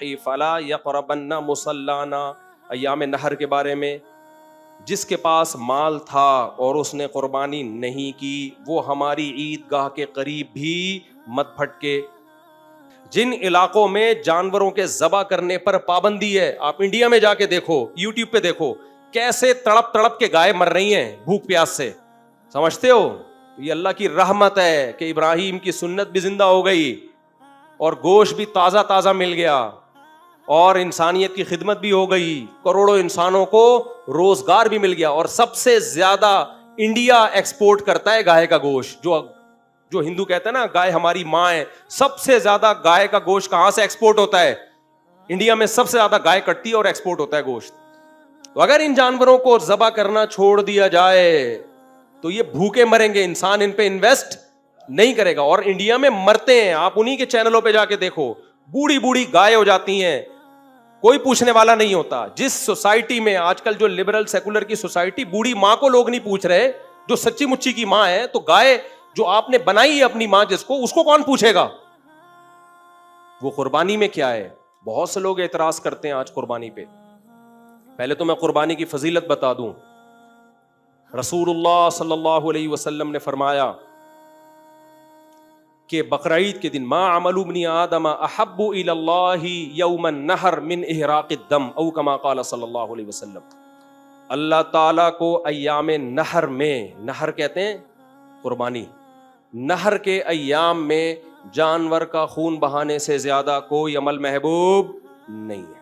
الضحی فلا یقربن مصلانا، ایام نحر کے بارے میں، جس کے پاس مال تھا اور اس نے قربانی نہیں کی وہ ہماری عید گاہ کے قریب بھی مت پھٹکے۔ جن علاقوں میں جانوروں کے ذبح کرنے پر پابندی ہے، آپ انڈیا میں جا کے دیکھو، یوٹیوب پہ دیکھو کیسے تڑپ تڑپ کے گائے مر رہی ہیں بھوک پیاس سے، سمجھتے ہو؟ یہ اللہ کی رحمت ہے کہ ابراہیم کی سنت بھی زندہ ہو گئی اور گوشت بھی تازہ تازہ مل گیا اور انسانیت کی خدمت بھی ہو گئی، کروڑوں انسانوں کو روزگار بھی مل گیا۔ اور سب سے زیادہ انڈیا ایکسپورٹ کرتا ہے گائے کا گوشت، جو ہندو کہتا ہے نا گائے ہماری ماں ہے، سب سے زیادہ گائے کا گوشت کہاں سے ایکسپورٹ ہوتا ہے؟ انڈیا میں سب سے زیادہ گائے کٹتی ہے اور ایکسپورٹ ہوتا ہے گوشت۔ تو اگر ان جانوروں کو ذبح کرنا چھوڑ دیا جائے تو یہ بھوکے مریں گے، انسان ان پہ انویسٹ نہیں کرے گا، اور انڈیا میں مرتے ہیں، آپ انہی کے چینلوں پہ جا کے دیکھو، بوڑھی بوڑھی گائے ہو جاتی ہیں، کوئی پوچھنے والا نہیں ہوتا۔ جس سوسائٹی میں آج کل جو لبرل سیکولر کی سوسائٹی، بوڑھی ماں کو لوگ نہیں پوچھ رہے، جو سچی مچی کی ماں ہے، تو گائے جو آپ نے بنائی ہے اپنی ماں جس کو، اس کو کون پوچھے گا؟ وہ قربانی میں کیا ہے؟ بہت سے لوگ اعتراض کرتے ہیں آج قربانی پہ۔ پہلے تو میں قربانی کی فضیلت بتا دوں۔ رسول اللہ صلی اللہ علیہ وسلم نے فرمایا کہ بقرعید کے دن ما عمل ابن آدم احب الی اللہ یوم النحر من احراق الدم او کما قال صلی اللہ علیہ وسلم، اللہ تعالیٰ کو ایام نحر میں، نحر کہتے ہیں قربانی، نحر کے ایام میں جانور کا خون بہانے سے زیادہ کوئی عمل محبوب نہیں ہے۔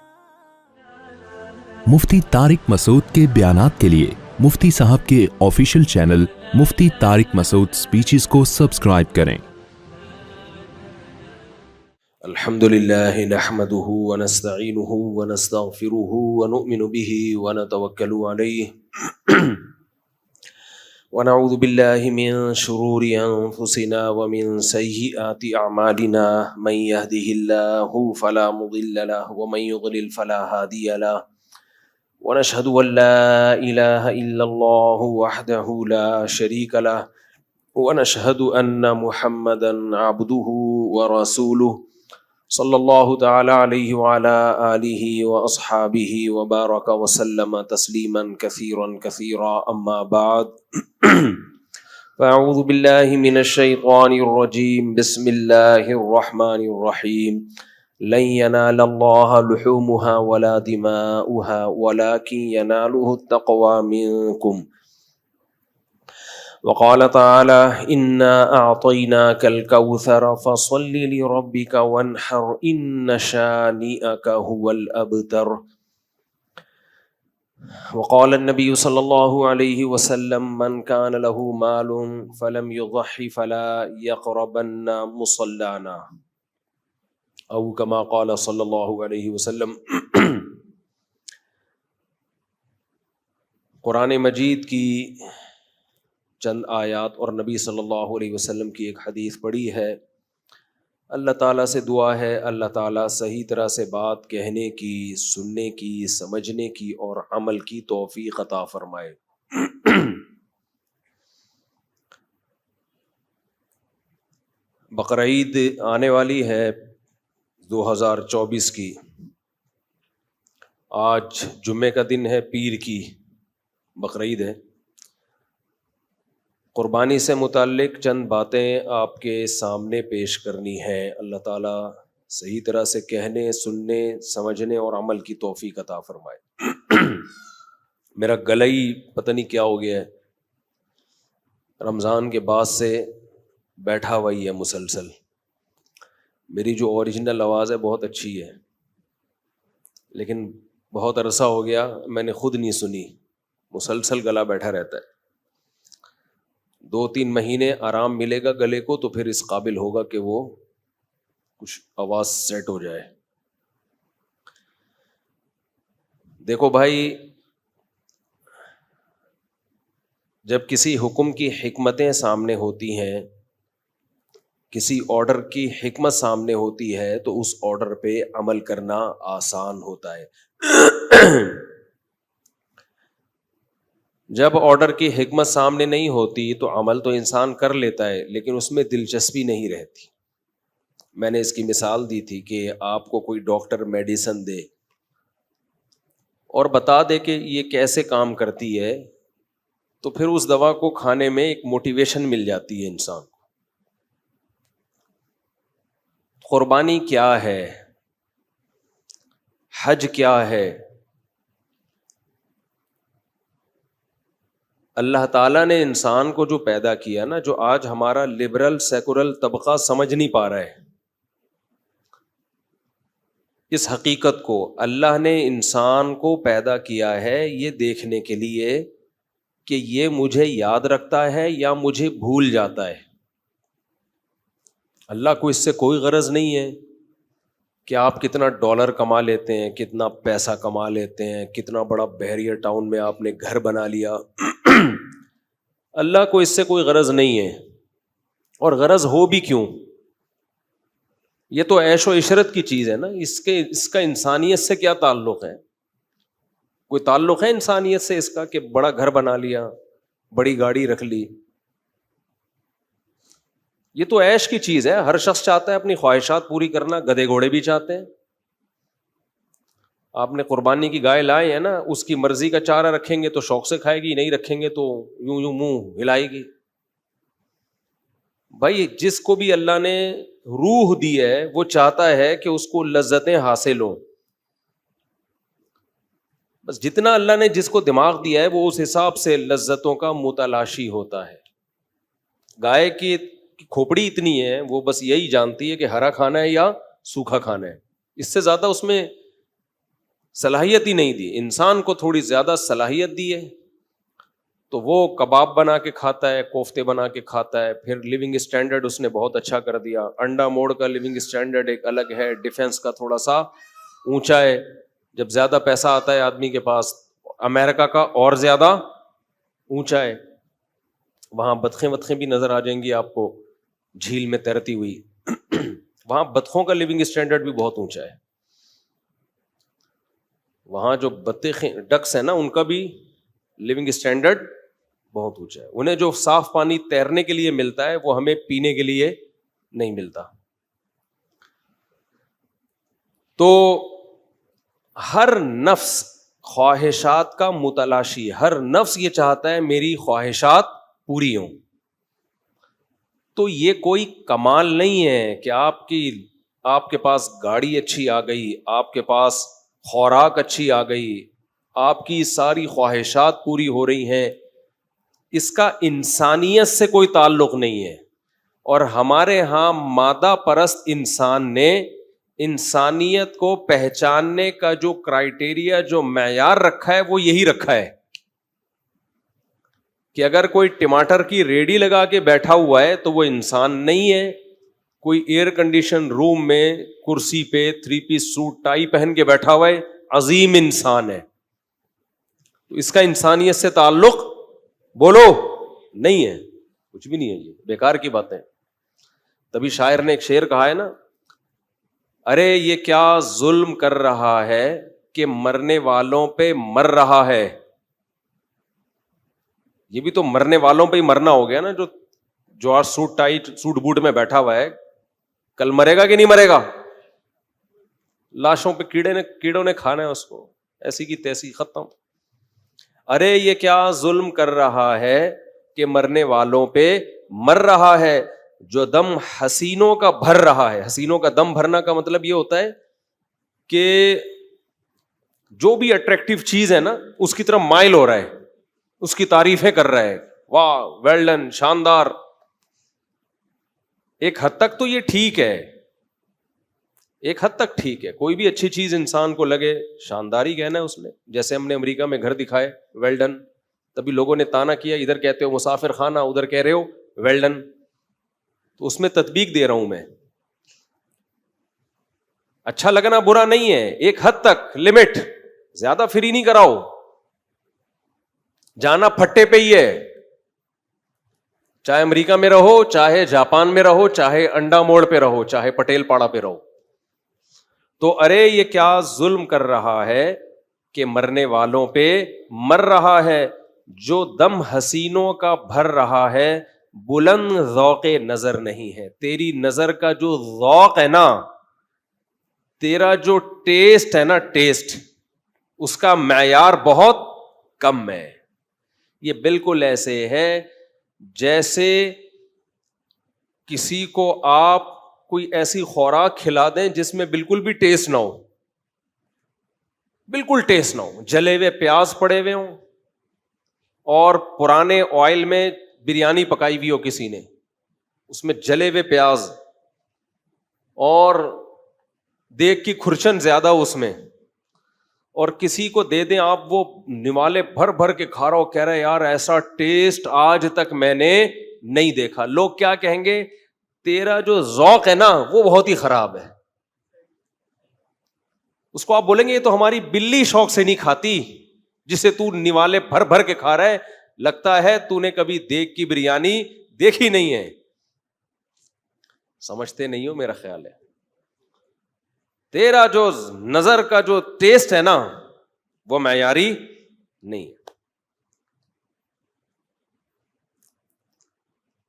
مفتی طارق مسعود کے بیانات کے لیے مفتی صاحب کے آفیشیل چینل مفتی طارق مسعود سپیچز کو سبسکرائب کریں۔ الحمد للہ نحمده ونستعینه ونستغفره ونؤمن به ونتوکل علیہ ونعوذ باللہ من شرور انفسنا ومن سیئات اعمالنا، من يهده اللہ فلا مضل له ومن يضلل فلا هادی له، ونشهد ان لا الہ الا اللہ وحدہ لا شریک له، ونشهد ان محمدا عبده ورسولہ صلی اللہ تعالی علیہ وعلی آلہ واصحابہ وبارک وسلم تسلیما کثیرا کثیرا، اما بعد فاعوذ باللہ من الشیطان الرجیم، بسم اللہ الرحمن الرحیم، لن ینال اللہ لحومها ولا دماؤها ولکن ینالہ التقوی منکم، وقال تعالی انا اعطیناک الکوثر فصل لربک وانحر ان شانئک هو الابتر، وقال النبی صلی اللہ علیہ وسلم من کان له مال فلم یضح فلا یقربن مصلانا، او کما قال صلی اللہ علیہ وسلم۔ قرآن مجید کی چند آیات اور نبی صلی اللہ علیہ وسلم کی ایک حدیث پڑھی ہے۔ اللہ تعالیٰ سے دعا ہے اللہ تعالیٰ صحیح طرح سے بات کہنے کی، سننے کی، سمجھنے کی اور عمل کی توفیق عطا فرمائے۔ بقرعید آنے والی ہے 2024 کی۔ آج جمعے کا دن ہے، پیر کی بقرعید ہے۔ قربانی سے متعلق چند باتیں آپ کے سامنے پیش کرنی ہے۔ اللہ تعالیٰ صحیح طرح سے کہنے، سننے، سمجھنے اور عمل کی توفیق عطا فرمائے۔ میرا گلا ہی پتہ نہیں کیا ہو گیا ہے، رمضان کے بعد سے بیٹھا ہوا ہی ہے مسلسل۔ میری جو اوریجنل آواز ہے بہت اچھی ہے، لیکن بہت عرصہ ہو گیا میں نے خود نہیں سنی، مسلسل گلا بیٹھا رہتا ہے۔ 2-3 مہینے آرام ملے گا گلے کو تو پھر اس قابل ہوگا کہ وہ کچھ آواز سیٹ ہو جائے۔ دیکھو بھائی، جب کسی حکم کی حکمتیں سامنے ہوتی ہیں، کسی آرڈر کی حکمت سامنے ہوتی ہے تو اس آرڈر پہ عمل کرنا آسان ہوتا ہے۔ جب آرڈر کی حکمت سامنے نہیں ہوتی تو عمل تو انسان کر لیتا ہے لیکن اس میں دلچسپی نہیں رہتی۔ میں نے اس کی مثال دی تھی کہ آپ کو کوئی ڈاکٹر میڈیسن دے اور بتا دے کہ یہ کیسے کام کرتی ہے، تو پھر اس دوا کو کھانے میں ایک موٹیویشن مل جاتی ہے انسان کو۔ قربانی کیا ہے، حج کیا ہے؟ اللہ تعالیٰ نے انسان کو جو پیدا کیا نا، جو آج ہمارا لبرل سیکولر طبقہ سمجھ نہیں پا رہا ہے اس حقیقت کو، اللہ نے انسان کو پیدا کیا ہے یہ دیکھنے کے لیے کہ یہ مجھے یاد رکھتا ہے یا مجھے بھول جاتا ہے۔ اللہ کو اس سے کوئی غرض نہیں ہے کہ آپ کتنا ڈالر کما لیتے ہیں، کتنا پیسہ کما لیتے ہیں، کتنا بڑا بحریہ ٹاؤن میں آپ نے گھر بنا لیا۔ اللہ کو اس سے کوئی غرض نہیں ہے، اور غرض ہو بھی کیوں؟ یہ تو عیش و عشرت کی چیز ہے نا، اس کا انسانیت سے کیا تعلق ہے؟ کوئی تعلق ہے انسانیت سے اس کا کہ بڑا گھر بنا لیا، بڑی گاڑی رکھ لی؟ یہ تو عیش کی چیز ہے، ہر شخص چاہتا ہے اپنی خواہشات پوری کرنا، گدھے گھوڑے بھی چاہتے ہیں۔ آپ نے قربانی کی گائے لائے ہیں نا، اس کی مرضی کا چارہ رکھیں گے تو شوق سے کھائے گی، نہیں رکھیں گے تو یوں یوں منہ ہلائے گی۔ بھائی جس کو بھی اللہ نے روح دی ہے وہ چاہتا ہے کہ اس کو لذتیں حاصل ہوں، بس جتنا اللہ نے جس کو دماغ دیا ہے وہ اس حساب سے لذتوں کا متلاشی ہوتا ہے۔ گائے کی کھوپڑی اتنی ہے، وہ بس یہی جانتی ہے کہ ہرا کھانا ہے یا سوکھا کھانا ہے، اس سے زیادہ اس میں صلاحیت ہی نہیں دی۔ انسان کو تھوڑی زیادہ صلاحیت دی ہے تو وہ کباب بنا کے کھاتا ہے، کوفتے بنا کے کھاتا ہے، پھر لیونگ اسٹینڈرڈ اس نے بہت اچھا کر دیا۔ انڈا موڑ کا لیونگ اسٹینڈرڈ ایک الگ ہے، ڈیفنس کا تھوڑا سا اونچا ہے۔ جب زیادہ پیسہ آتا ہے آدمی کے پاس، امریکہ کا اور زیادہ اونچا ہے، وہاں بطخیں بھی نظر آ جائیں گی آپ کو جھیل میں تیرتی ہوئی۔ وہاں بطخوں کا لیونگ اسٹینڈرڈ بھی بہت اونچا ہے، وہاں جو بطخیں ڈکس ہیں نا ان کا بھی لیونگ اسٹینڈرڈ بہت اونچا ہے۔ انہیں جو صاف پانی تیرنے کے لیے ملتا ہے وہ ہمیں پینے کے لیے نہیں ملتا۔ تو ہر نفس خواہشات کا متلاشی، ہر نفس یہ چاہتا ہے میری خواہشات پوری ہوں۔ تو یہ کوئی کمال نہیں ہے کہ آپ کے پاس گاڑی اچھی آ گئی، آپ کے پاس خوراک اچھی آ گئی، آپ کی ساری خواہشات پوری ہو رہی ہیں، اس کا انسانیت سے کوئی تعلق نہیں ہے۔ اور ہمارے ہاں مادہ پرست انسان نے انسانیت کو پہچاننے کا جو کرائیٹیریا، جو معیار رکھا ہے وہ یہی رکھا ہے کہ اگر کوئی ٹماٹر کی ریڑھی لگا کے بیٹھا ہوا ہے تو وہ انسان نہیں ہے، کوئی ایئر کنڈیشن روم میں کرسی پہ 3 پیس سوٹ ٹائی پہن کے بیٹھا ہوا ہے عظیم انسان ہے۔ تو اس کا انسانیت سے تعلق بولو نہیں ہے، کچھ بھی نہیں ہے، یہ بیکار کی باتیں۔ تبھی شاعر نے ایک شعر کہا ہے نا، ارے یہ کیا ظلم کر رہا ہے کہ مرنے والوں پہ مر رہا ہے۔ یہ بھی تو مرنے والوں پہ ہی مرنا ہو گیا نا، جو آج سوٹ ٹائی سوٹ بوٹ میں بیٹھا ہوا ہے کل مرے گا کہ نہیں مرے گا؟ لاشوں پہ کیڑوں نے کھانا ہے اس کو، ایسی کی تیسی ختم۔ ارے یہ کیا ظلم کر رہا ہے کہ مرنے والوں پہ مر رہا ہے، جو دم حسینوں کا بھر رہا ہے۔ حسینوں کا دم بھرنا کا مطلب یہ ہوتا ہے کہ جو بھی اٹریکٹیو چیز ہے نا اس کی طرف مائل ہو رہا ہے، اس کی تعریفیں کر رہا ہے، واہ ویل ڈن، شاندار۔ ایک حد تک تو یہ ٹھیک ہے، ایک حد تک ٹھیک ہے، کوئی بھی اچھی چیز انسان کو لگے شاندار ہی کہنا ہے اس نے۔ جیسے ہم نے امریکہ میں گھر دکھائے ویل ڈن، تبھی لوگوں نے تانا کیا، ادھر کہتے ہو مسافر خانہ، ادھر کہہ رہے ہو ویل ڈن، تو اس میں تطبیق دے رہا ہوں میں۔ اچھا لگنا برا نہیں ہے، ایک حد تک لمٹ، زیادہ فری نہیں کراؤ، جانا پھٹے پہ ہی ہے، چاہے امریکہ میں رہو، چاہے جاپان میں رہو، چاہے انڈا موڑ پہ رہو، چاہے پٹیل پاڑا پہ رہو۔ تو ارے یہ کیا ظلم کر رہا ہے کہ مرنے والوں پہ مر رہا ہے، جو دم حسینوں کا بھر رہا ہے، بلند ذوق نظر نہیں ہے. تیری نظر کا جو ذوق ہے نا, تیرا جو ٹیسٹ ہے نا, ٹیسٹ اس کا معیار بہت کم ہے. یہ بالکل ایسے ہے جیسے کسی کو آپ کوئی ایسی خوراک کھلا دیں جس میں بالکل بھی ٹیسٹ نہ ہو, بالکل ٹیسٹ نہ ہو, جلے ہوئے پیاز پڑے ہوئے ہوں اور پرانے آئل میں بریانی پکائی ہوئی ہو کسی نے, اس میں جلے ہوئے پیاز اور دیگ کی کھرچن زیادہ اس میں, اور کسی کو دے دیں آپ, وہ نوالے بھر بھر کے کھا رہا ہو, کہہ رہے یار ایسا ٹیسٹ آج تک میں نے نہیں دیکھا. لوگ کیا کہیں گے, تیرا جو ذوق ہے نا وہ بہت ہی خراب ہے. اس کو آپ بولیں گے یہ تو ہماری بلی شوق سے نہیں کھاتی جسے تو نوالے بھر بھر کے کھا رہا ہے, لگتا ہے تو نے کبھی دیگ کی بریانی دیکھی نہیں ہے. سمجھتے نہیں ہو میرا خیال ہے. تیرا جو نظر کا جو ٹیسٹ ہے نا وہ معیاری نہیں ہے.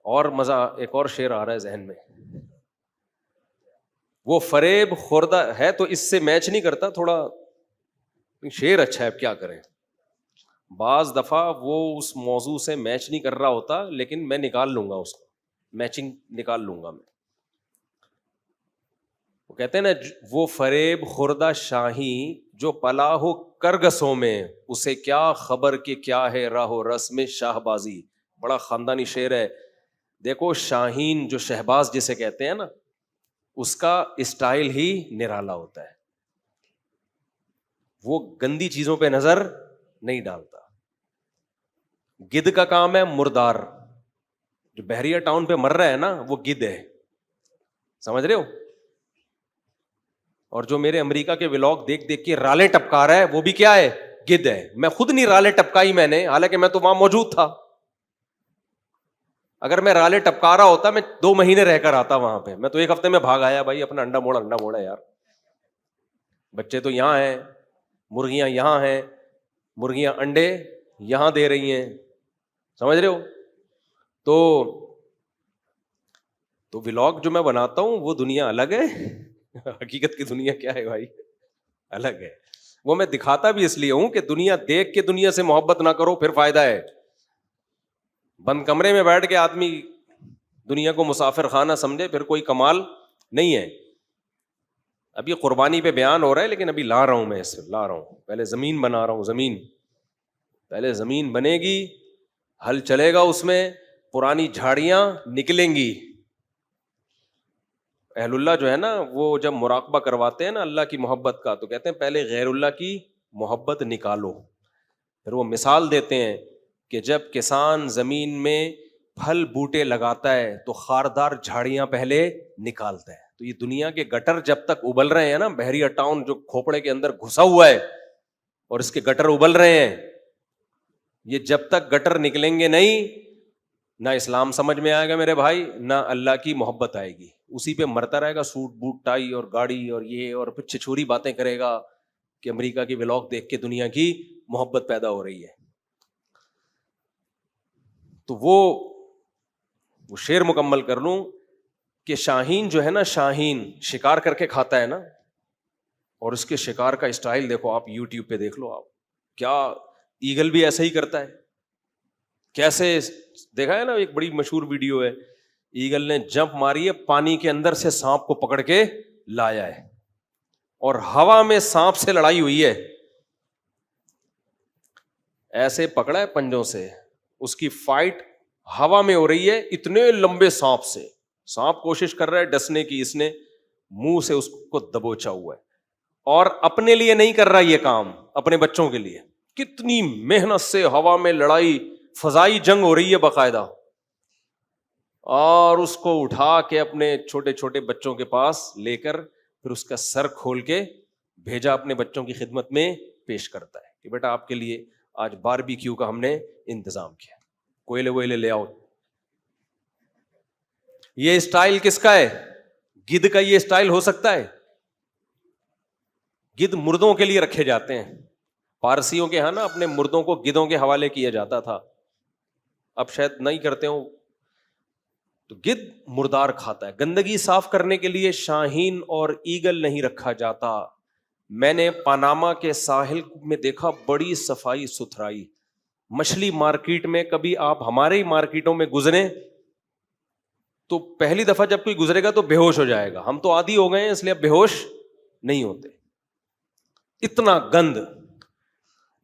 اور مزہ, ایک اور شعر آ رہا ہے ذہن میں, وہ فریب خوردہ ہے تو اس سے میچ نہیں کرتا, تھوڑا شعر اچھا ہے, اب کیا کریں. بعض دفعہ وہ اس موضوع سے میچ نہیں کر رہا ہوتا, لیکن میں نکال لوں گا اس کو, میچنگ نکال لوں گا میں. وہ کہتے ہیں نا, وہ فریب خوردہ شاہی جو پلا ہو کرگسوں میں, اسے کیا خبر کہ کیا ہے راہ و رسم شاہ بازی. بڑا خاندانی شعر ہے. دیکھو شاہین جو شہباز جسے کہتے ہیں نا, اس کا اسٹائل ہی نرالا ہوتا ہے, وہ گندی چیزوں پہ نظر نہیں ڈالتا. گدھ کا کام ہے مردار, جو بحریہ ٹاؤن پہ مر رہا ہے نا وہ گدھ ہے, سمجھ رہے ہو. اور جو میرے امریکہ کے ولاگ دیکھ دیکھ کے رالے ٹپکا رہا ہے وہ بھی کیا ہے, گدھ ہے. میں خود نہیں رالے ٹپکائی میں نے, حالانکہ میں تو وہاں موجود تھا. اگر میں رالے ٹپکا رہا ہوتا میں 2 مہینے رہ کر آتا وہاں پہ. میں تو 1 ہفتے میں بھاگ آیا بھائی, اپنا انڈا موڑا یار. بچے تو یہاں ہیں, مرغیاں یہاں ہیں, مرغیاں انڈے یہاں دے رہی ہیں, سمجھ رہے ہو. تو ولاگ جو میں بناتا ہوں وہ دنیا الگ ہے, حقیقت کی دنیا کیا ہے بھائی, الگ ہے. وہ میں دکھاتا بھی اس لیے ہوں کہ دنیا دیکھ کے دنیا سے محبت نہ کرو, پھر فائدہ ہے. بند کمرے میں بیٹھ کے آدمی دنیا کو مسافر خانہ سمجھے, پھر کوئی کمال نہیں ہے. اب یہ قربانی پہ بیان ہو رہا ہے, لیکن ابھی لا رہا ہوں میں, اس لا رہا ہوں, پہلے زمین بنا رہا ہوں. پہلے زمین بنے گی, ہل چلے گا اس میں, پرانی جھاڑیاں نکلیں گی. اہل اللہ جو ہے نا, وہ جب مراقبہ کرواتے ہیں نا اللہ کی محبت کا, تو کہتے ہیں پہلے غیر اللہ کی محبت نکالو. پھر وہ مثال دیتے ہیں کہ جب کسان زمین میں پھل بوٹے لگاتا ہے تو خاردار جھاڑیاں پہلے نکالتا ہے. تو یہ دنیا کے گٹر جب تک ابل رہے ہیں نا, بحریہ ٹاؤن جو کھوپڑے کے اندر گھسا ہوا ہے اور اس کے گٹر ابل رہے ہیں, یہ جب تک گٹر نکلیں گے نہیں, نہ اسلام سمجھ میں آئے گا میرے بھائی, نہ اللہ کی محبت آئے گی. اسی پہ مرتا رہے گا, سوٹ بوٹ ٹائی اور گاڑی اور یہ, اور پھر چھچوری باتیں کرے گا کہ امریکہ کی ولاگ دیکھ کے دنیا کی محبت پیدا ہو رہی ہے. تو وہ شعر مکمل کر لوں کہ شاہین جو ہے نا, شاہین شکار کر کے کھاتا ہے نا, اور اس کے شکار کا اسٹائل دیکھو آپ, یوٹیوب پہ دیکھ لو آپ, کیا ایگل بھی ایسا ہی کرتا ہے. کیسے دیکھا ہے نا, ایک بڑی مشہور ویڈیو ہے, ایگل نے جمپ ماری ہے, پانی کے اندر سے سانپ کو پکڑ کے لایا ہے, اور ہوا میں سانپ سے لڑائی ہوئی ہے, ایسے پکڑا ہے پنجوں سے, اس کی فائٹ ہوا میں ہو رہی ہے اتنے لمبے سانپ سے. سانپ کوشش کر رہا ہے ڈسنے کی, اس نے منہ سے اس کو دبوچا ہوا ہے, اور اپنے لیے نہیں کر رہا یہ کام, اپنے بچوں کے لیے. کتنی محنت سے ہوا میں لڑائی, فضائی جنگ ہو رہی ہے باقاعدہ, اور اس کو اٹھا کے اپنے چھوٹے چھوٹے بچوں کے پاس لے کر پھر اس کا سر کھول کے بھیجا اپنے بچوں کی خدمت میں پیش کرتا ہے کہ بیٹا آپ کے لیے آج باربیکیو کا ہم نے انتظام کیا, کوئلے ویلے لے آؤ. یہ اسٹائل کس کا ہے؟ گدھ کا. یہ اسٹائل ہو سکتا ہے؟ گدھ مردوں کے لیے رکھے جاتے ہیں. پارسیوں کے ہاں نا اپنے مردوں کو گدھوں کے حوالے کیا جاتا تھا, اب شاید نہیں کرتے ہوں, تو گدھ مردار کھاتا ہے. گندگی صاف کرنے کے لیے شاہین اور ایگل نہیں رکھا جاتا. میں نے پاناما کے ساحل میں دیکھا بڑی صفائی ستھرائی. مچھلی مارکیٹ میں کبھی آپ ہمارے ہی مارکیٹوں میں گزریں تو پہلی دفعہ جب کوئی گزرے گا تو بے ہوش ہو جائے گا. ہم تو عادی ہو گئے ہیں اس لیے اب بے ہوش نہیں ہوتے. اتنا گند.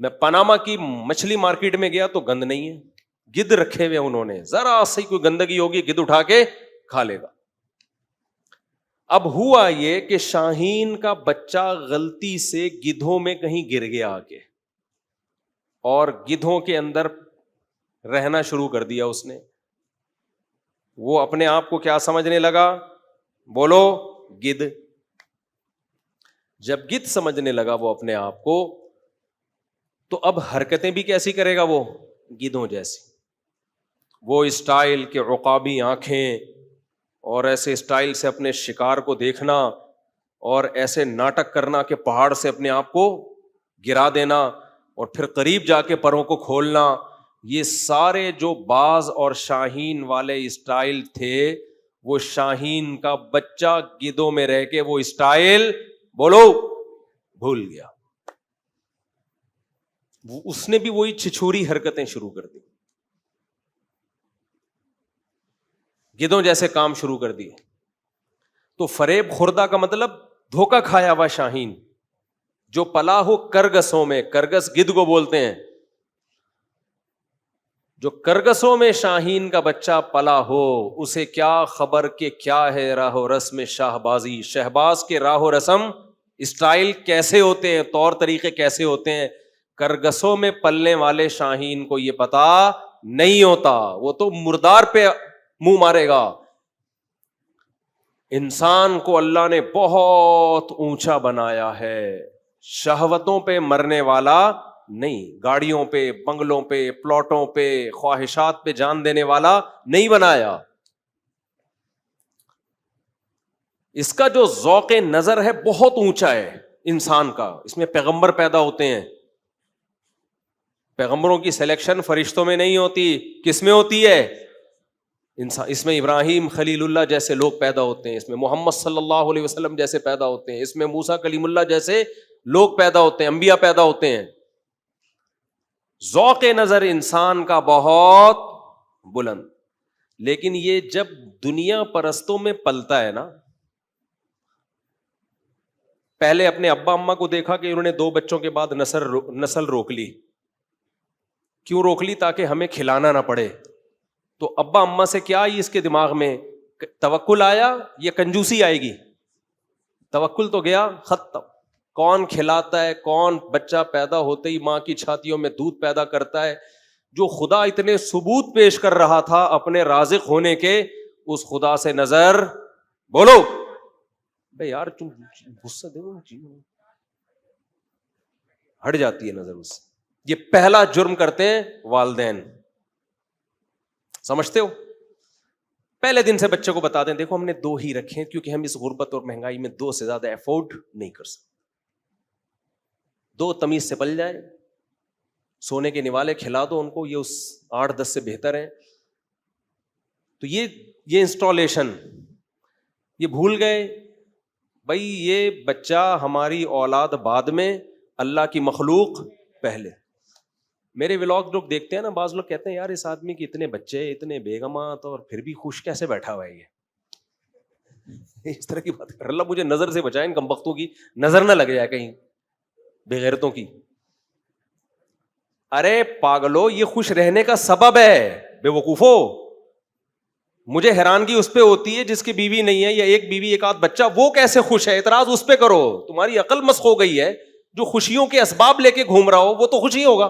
میں پاناما کی مچھلی مارکیٹ میں گیا تو گند نہیں ہے, گدھ رکھے ہوئے انہوں نے, ذرا سی کوئی گندگی ہوگی گدھ اٹھا کے کھا لے گا. اب ہوا یہ کہ شاہین کا بچہ غلطی سے گدھوں میں کہیں گر گیا آ کے, اور گدھوں کے اندر رہنا شروع کر دیا اس نے. وہ اپنے آپ کو کیا سمجھنے لگا؟ بولو, گدھ. جب گدھ سمجھنے لگا وہ اپنے آپ کو, تو اب حرکتیں بھی کیسی کرے گا وہ؟ گدھوں جیسی. وہ اسٹائل کے عقابی آنکھیں, اور ایسے اسٹائل سے اپنے شکار کو دیکھنا, اور ایسے ناٹک کرنا کہ پہاڑ سے اپنے آپ کو گرا دینا, اور پھر قریب جا کے پروں کو کھولنا. یہ سارے جو باز اور شاہین والے اسٹائل تھے, وہ شاہین کا بچہ گدھوں میں رہ کے وہ اسٹائل, بولو, بھول گیا. اس نے بھی وہی چھچوری حرکتیں شروع کر دی, گدھوں جیسے کام شروع کر دیے. تو فریب خوردہ کا مطلب دھوکہ کھایا ہوا شاہین, جو پلا ہو کرگسوں میں. کرگس گدھ کو بولتے ہیں. جو کرگسوں میں شاہین کا بچہ پلا ہو, اسے کیا خبر کہ کیا ہے راہ و رسم شہبازی. شہباز کے راہ و رسم اسٹائل کیسے ہوتے ہیں, طور طریقے کیسے ہوتے ہیں. کرگسوں میں پلنے والے شاہین کو یہ پتا نہیں ہوتا, وہ تو مردار پہ منہ مارے گا. انسان کو اللہ نے بہت اونچا بنایا ہے, شہوتوں پہ مرنے والا نہیں, گاڑیوں پہ, بنگلوں پہ, پلاٹوں پہ, خواہشات پہ جان دینے والا نہیں بنایا. اس کا جو ذوق نظر ہے بہت اونچا ہے انسان کا. اس میں پیغمبر پیدا ہوتے ہیں. پیغمبروں کی سلیکشن فرشتوں میں نہیں ہوتی, کس میں ہوتی ہے؟ انسان. اس میں ابراہیم خلیل اللہ جیسے لوگ پیدا ہوتے ہیں, اس میں محمد صلی اللہ علیہ وسلم جیسے پیدا ہوتے ہیں, اس میں موسیٰ کلیم اللہ جیسے لوگ پیدا ہوتے ہیں, انبیاء پیدا ہوتے ہیں. ذوق نظر انسان کا بہت بلند. لیکن یہ جب دنیا پرستوں میں پلتا ہے نا, پہلے اپنے ابا اماں کو دیکھا کہ انہوں نے 2 بچوں کے بعد نسل روک لی. کیوں روک لی؟ تاکہ ہمیں کھلانا نہ پڑے. تو ابا اماں سے کیا آئی اس کے دماغ میں؟ توکل آیا یا کنجوسی آئے گی؟ توکل تو گیا, ختم. کون کھلاتا ہے؟ کون بچہ پیدا ہوتے ہی ماں کی چھاتیوں میں دودھ پیدا کرتا ہے؟ جو خدا اتنے ثبوت پیش کر رہا تھا اپنے رازق ہونے کے, اس خدا سے نظر, بولو بھائی یار تم غصہ دے, ہٹ جاتی ہے نظر اس سے. یہ پہلا جرم کرتے ہیں والدین, سمجھتے ہو؟ پہلے دن سے بچے کو بتا دیں دیکھو ہم نے 2 ہی رکھے ہیں کیونکہ ہم اس غربت اور مہنگائی میں 2 سے زیادہ افورڈ نہیں کر سکتے. 2 تمیز سے پل جائے, سونے کے نوالے کھلا دو ان کو, یہ اس 8-10 سے بہتر ہے. تو یہ انسٹالیشن یہ بھول گئے بھائی, یہ بچہ ہماری اولاد بعد میں, اللہ کی مخلوق پہلے. میرے ولاگ لوگ دیکھتے ہیں نا, بعض لوگ کہتے ہیں یار اس آدمی کے اتنے بچے, اتنے بیگمات, اور پھر بھی خوش کیسے بیٹھا ہوا ہے یہ. اس طرح کی بات کر اللہ مجھے نظر سے بچائے, ان کمبختوں کی نظر نہ لگ جائے کہیں, بے-غیرتوں کی. ارے پاگلو, یہ خوش رہنے کا سبب ہے, بے وقوفو. مجھے حیرانگی اس پہ ہوتی ہے جس کی بیوی نہیں ہے, یا ایک بیوی ایک آدھ بچہ, وہ کیسے خوش ہے. اعتراض اس پہ کرو, تمہاری عقل مسخ ہو گئی ہے. جو خوشیوں کے اسباب لے کے گھوم رہا ہو وہ تو خوشی ہوگا.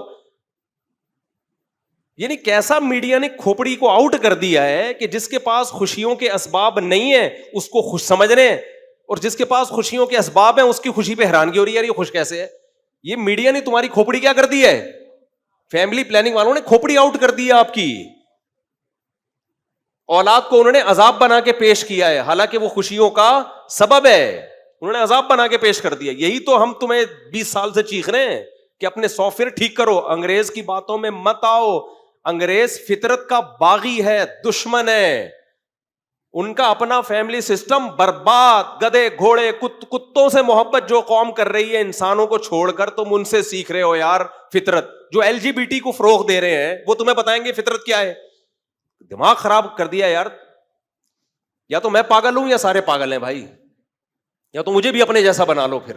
یعنی کیسا میڈیا نے کھوپڑی کو آؤٹ کر دیا ہے کہ جس کے پاس خوشیوں کے اسباب نہیں ہیں اس کو خوش سمجھ رہے ہیں, اور جس کے پاس خوشیوں کے اسباب ہیں اس کی خوشی پہ حیرانگی ہو رہی ہے, یار یہ خوش کیسے ہے. یہ میڈیا نے تمہاری کھوپڑی کیا کر دی ہے, فیملی پلاننگ والوں نے کھوپڑی آؤٹ کر دی ہے آپ کی. اولاد کو انہوں نے عذاب بنا کے پیش کیا ہے, حالانکہ وہ خوشیوں کا سبب ہے. انہوں نے عذاب بنا کے پیش کر دیا. یہی تو ہم تمہیں 20 سال سے چیخ رہے ہیں کہ اپنے سافٹ ویئر ٹھیک کرو, انگریز کی باتوں میں مت آؤ. انگریز فطرت کا باغی ہے, دشمن ہے. ان کا اپنا فیملی سسٹم برباد. گدے گھوڑے کتوں سے محبت جو قوم کر رہی ہے انسانوں کو چھوڑ کر, تم ان سے سیکھ رہے ہو یار فطرت. جو LGBT کو فروغ دے رہے ہیں وہ تمہیں بتائیں گے فطرت کیا ہے. دماغ خراب کر دیا یار. یا تو میں پاگل ہوں یا سارے پاگل ہیں بھائی, یا تو مجھے بھی اپنے جیسا بنا لو. پھر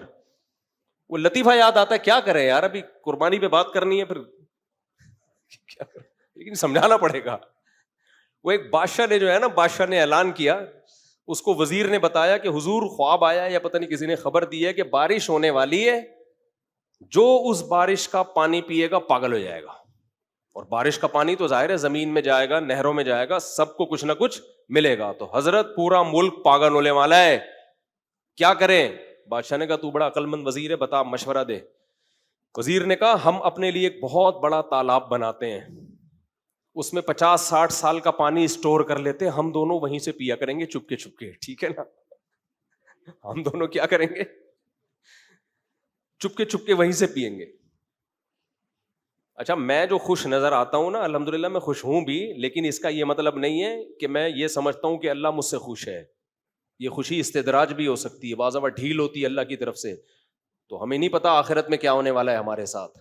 وہ لطیفہ یاد آتا ہے, کیا کریں یار, ابھی قربانی پہ بات کرنی ہے پھر کیا کریں, لیکن سمجھانا پڑے گا. وہ ایک بادشاہ نے جو ہے نا, بادشاہ نے اعلان کیا, اس کو وزیر نے بتایا کہ حضور خواب آیا یا پتہ نہیں کسی نے خبر دی ہے کہ بارش ہونے والی ہے, جو اس بارش کا پانی پیے گا پاگل ہو جائے گا. اور بارش کا پانی تو ظاہر ہے زمین میں جائے گا, نہروں میں جائے گا, سب کو کچھ نہ کچھ ملے گا. تو حضرت پورا ملک پاگل ہونے والا ہے, کیا کریں؟ بادشاہ نے کہا تو بڑا عقل مند وزیر ہے, بتا مشورہ دے. وزیر نے کہا ہم اپنے لیے ایک بہت بڑا تالاب بناتے ہیں, اس میں 50-60 سال کا پانی اسٹور کر لیتے ہیں, ہم دونوں وہیں سے پیا کریں گے چپکے چپکے, ٹھیک ہے نا؟ ہم دونوں کیا کریں گے؟ چپکے چپکے وہیں سے پیئیں گے. اچھا, میں جو خوش نظر آتا ہوں نا, الحمدللہ میں خوش ہوں بھی, لیکن اس کا یہ مطلب نہیں ہے کہ میں یہ سمجھتا ہوں کہ اللہ مجھ سے خوش ہے. یہ خوشی استدراج بھی ہو سکتی ہے, بعض دفعہ ڈھیل ہوتی ہے اللہ کی طرف سے, تو ہمیں نہیں پتا آخرت میں کیا ہونے والا ہے ہمارے ساتھ,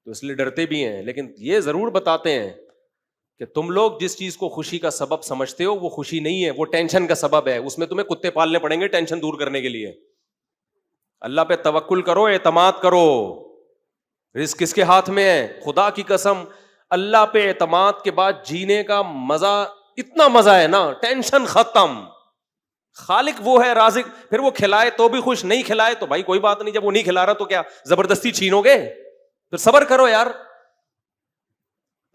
تو اس لیے ڈرتے بھی ہیں. لیکن یہ ضرور بتاتے ہیں کہ تم لوگ جس چیز کو خوشی کا سبب سمجھتے ہو وہ خوشی نہیں ہے, وہ ٹینشن کا سبب ہے. اس میں تمہیں کتے پالنے پڑیں گے ٹینشن دور کرنے کے لیے. اللہ پہ توکل کرو, اعتماد کرو. رزق کس کے ہاتھ میں ہے؟ خدا کی قسم, اللہ پہ اعتماد کے بعد جینے کا مزہ, اتنا مزہ ہے نا, ٹینشن ختم. خالق وہ ہے رازق, پھر وہ کھلائے تو بھی خوش, نہیں کھلائے تو بھائی کوئی بات نہیں. جب وہ نہیں کھلا رہا تو کیا زبردستی چھینو گے؟ پھر صبر کرو یار,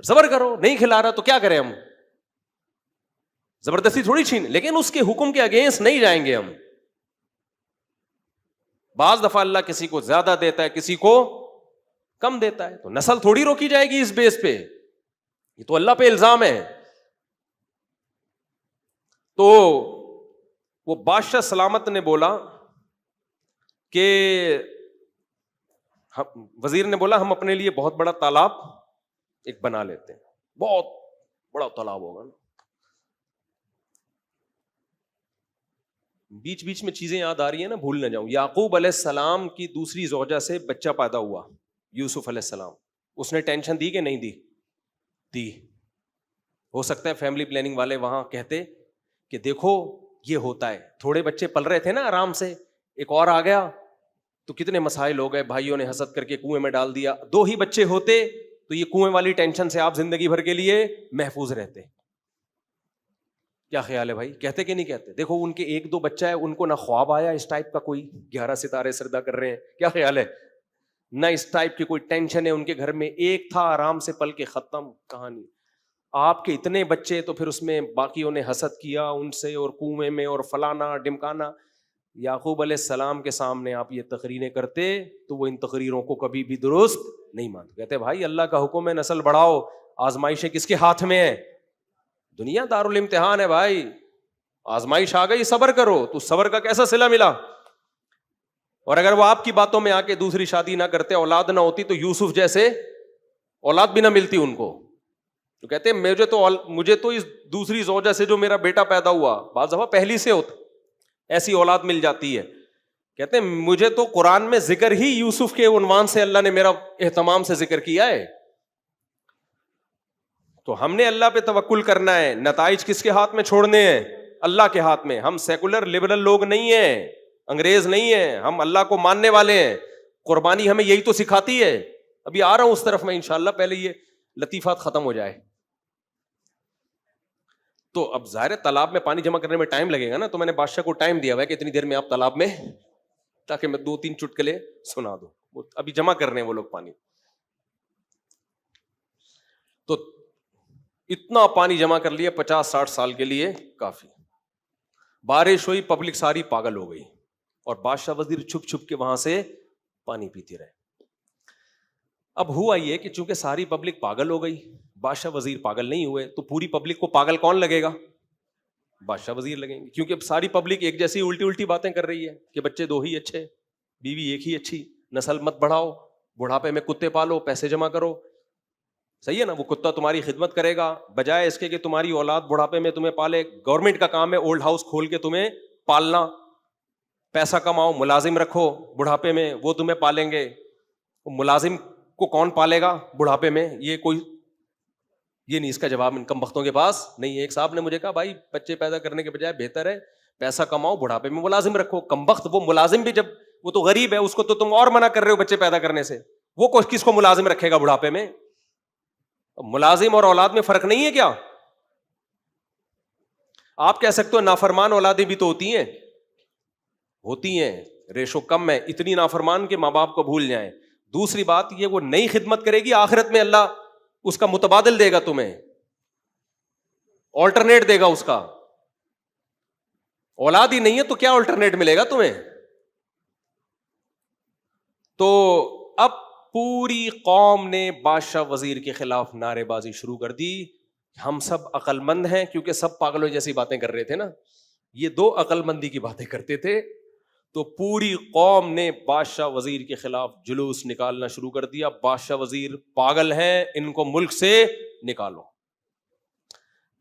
صبر کرو. نہیں کھلا رہا تو کیا کریں ہم, زبردستی تھوڑی چھین, لیکن اس کے حکم کے اگینسٹ نہیں جائیں گے ہم. بعض دفعہ اللہ کسی کو زیادہ دیتا ہے, کسی کو کم دیتا ہے, تو نسل تھوڑی روکی جائے گی اس بیس پہ, یہ تو اللہ پہ الزام ہے. تو وہ بادشاہ سلامت نے بولا کہ وزیر نے بولا ہم اپنے لیے بہت بڑا تالاب ایک بنا لیتے ہیں, بہت بڑا تالاب ہوگا نا. بیچ بیچ میں چیزیں یاد آ رہی ہیں نا, بھول نہ جاؤں. یعقوب علیہ السلام کی دوسری زوجہ سے بچہ پیدا ہوا, یوسف علیہ السلام. اس نے ٹینشن دی کہ نہیں دی؟ دی. ہو سکتا ہے فیملی پلاننگ والے وہاں کہتے کہ دیکھو یہ ہوتا ہے, تھوڑے بچے پل رہے تھے نا آرام سے, ایک اور آ گیا تو کتنے مسائل ہو گئے, بھائیوں نے حسد کر کے کنویں میں ڈال دیا. 2 ہی بچے ہوتے تو یہ کنویں والی ٹینشن سے آپ زندگی بھر کے لیے محفوظ رہتے. کیا خیال ہے بھائی؟ کہتے کہ نہیں کہتے؟ دیکھو ان کے 1-2 بچہ ہے, ان کو نہ خواب آیا اس ٹائپ کا کوئی 11 ستارے سردا کر رہے ہیں, کیا خیال ہے, نہ اس ٹائپ کی کوئی ٹینشن ہے ان کے گھر میں. ایک تھا آرام سے پل کے ختم کہانی. آپ کے اتنے بچے تو پھر اس میں باقیوں نے حسد کیا ان سے, اور کنویں میں, اور فلانا ڈمکانا. یعقوب علیہ السلام کے سامنے آپ یہ تقریریں کرتے تو وہ ان تقریروں کو کبھی بھی درست نہیں مانتے. کہتے بھائی اللہ کا حکم ہے نسل بڑھاؤ, آزمائشیں کس کے ہاتھ میں ہیں؟ دنیا دارالامتحان ہے بھائی, آزمائش آ گئی صبر کرو. تو صبر کا کیسا صلہ ملا؟ اور اگر وہ آپ کی باتوں میں آ کے دوسری شادی نہ کرتے, اولاد نہ ہوتی, تو یوسف جیسے اولاد بھی نہ ملتی ان کو. تو کہتے ہیں مجھے تو اس دوسری زوجہ سے جو میرا بیٹا پیدا ہوا, بعض دفعہ پہلی سے ہوتا, ایسی اولاد مل جاتی ہے. کہتے ہیں مجھے تو قرآن میں ذکر ہی یوسف کے عنوان سے اللہ نے میرا اہتمام سے ذکر کیا ہے. تو ہم نے اللہ پہ توکل کرنا ہے, نتائج کس کے ہاتھ میں چھوڑنے ہیں؟ اللہ کے ہاتھ میں. ہم سیکولر لبرل لوگ نہیں ہیں, انگریز نہیں ہیں, ہم اللہ کو ماننے والے ہیں. قربانی ہمیں یہی تو سکھاتی ہے. ابھی آ رہا ہوں اس طرف میں انشاءاللہ, پہلے یہ لطیفات ختم ہو جائے. تو اب ظاہر تالاب میں پانی جمع کرنے میں ٹائم لگے گا نا, تو میں نے بادشاہ کو ٹائم دیا ہوا ہے کہ اتنی دیر میں آپ تالاب میں, تاکہ میں 2-3 چٹکلے سنا دوں. ابھی جمع کر رہے ہیں وہ لوگ پانی. تو اتنا پانی جمع کر لیا 50-60 سال کے لیے کافی. بارش ہوئی, پبلک ساری پاگل ہو گئی, اور بادشاہ وزیر چھپ چھپ کے وہاں سے پانی پیتے رہے. اب ہوا یہ کہ چونکہ ساری پبلک پاگل ہو گئی, بادشاہ وزیر پاگل نہیں ہوئے, تو پوری پبلک کو پاگل کون لگے گا؟ بادشاہ وزیر لگیں گے. کیونکہ اب ساری پبلک ایک جیسی الٹی باتیں کر رہی ہے کہ بچے 2 ہی اچھے, بیوی 1 ہی اچھی, نسل مت بڑھاؤ, بڑھاپے میں کتے پالو, پیسے جمع کرو. صحیح ہے نا, وہ کتا تمہاری خدمت کرے گا بجائے اس کے کہ تمہاری اولاد بڑھاپے میں تمہیں پالے. گورنمنٹ کا کام ہے اولڈ ہاؤس کھول کے تمہیں پالنا, پیسہ کماؤ, ملازم رکھو بڑھاپے میں, وہ تمہیں پالیں گے. ملازم کو کون پالے گا بڑھاپے میں؟ یہ نہیں اس کا جواب ان کم بختوں کے پاس نہیں. ایک صاحب نے مجھے کہا بھائی بچے پیدا کرنے کے بجائے بہتر ہے پیسہ کماؤ, بڑھاپے میں ملازم رکھو. کم بخت وہ ملازم بھی جب وہ تو غریب ہے اس کو تو تم اور منع کر رہے ہو بچے پیدا کرنے سے, وہ کس کو ملازم رکھے گا بڑھاپے میں؟ ملازم اور اولاد میں فرق نہیں ہے کیا؟ آپ کہہ سکتے ہو نافرمان اولادیں بھی تو ہوتی ہیں, ریشو کم ہے, اتنی نافرمان کہ ماں باپ کو بھول جائیں. دوسری بات یہ وہ نئی خدمت کرے گی, آخرت میں اللہ اس کا متبادل دے گا تمہیں, آلٹرنیٹ دے گا اس کا. اولاد ہی نہیں ہے تو کیا آلٹرنیٹ ملے گا تمہیں؟ تو اب پوری قوم نے بادشاہ وزیر کے خلاف نعرے بازی شروع کر دی. ہم سب عقل مند ہیں, کیونکہ سب پاگلوں جیسی باتیں کر رہے تھے نا, یہ دو عقل مندی کی باتیں کرتے تھے. تو پوری قوم نے بادشاہ وزیر کے خلاف جلوس نکالنا شروع کر دیا. بادشاہ وزیر پاگل ہیں, ان کو ملک سے نکالو.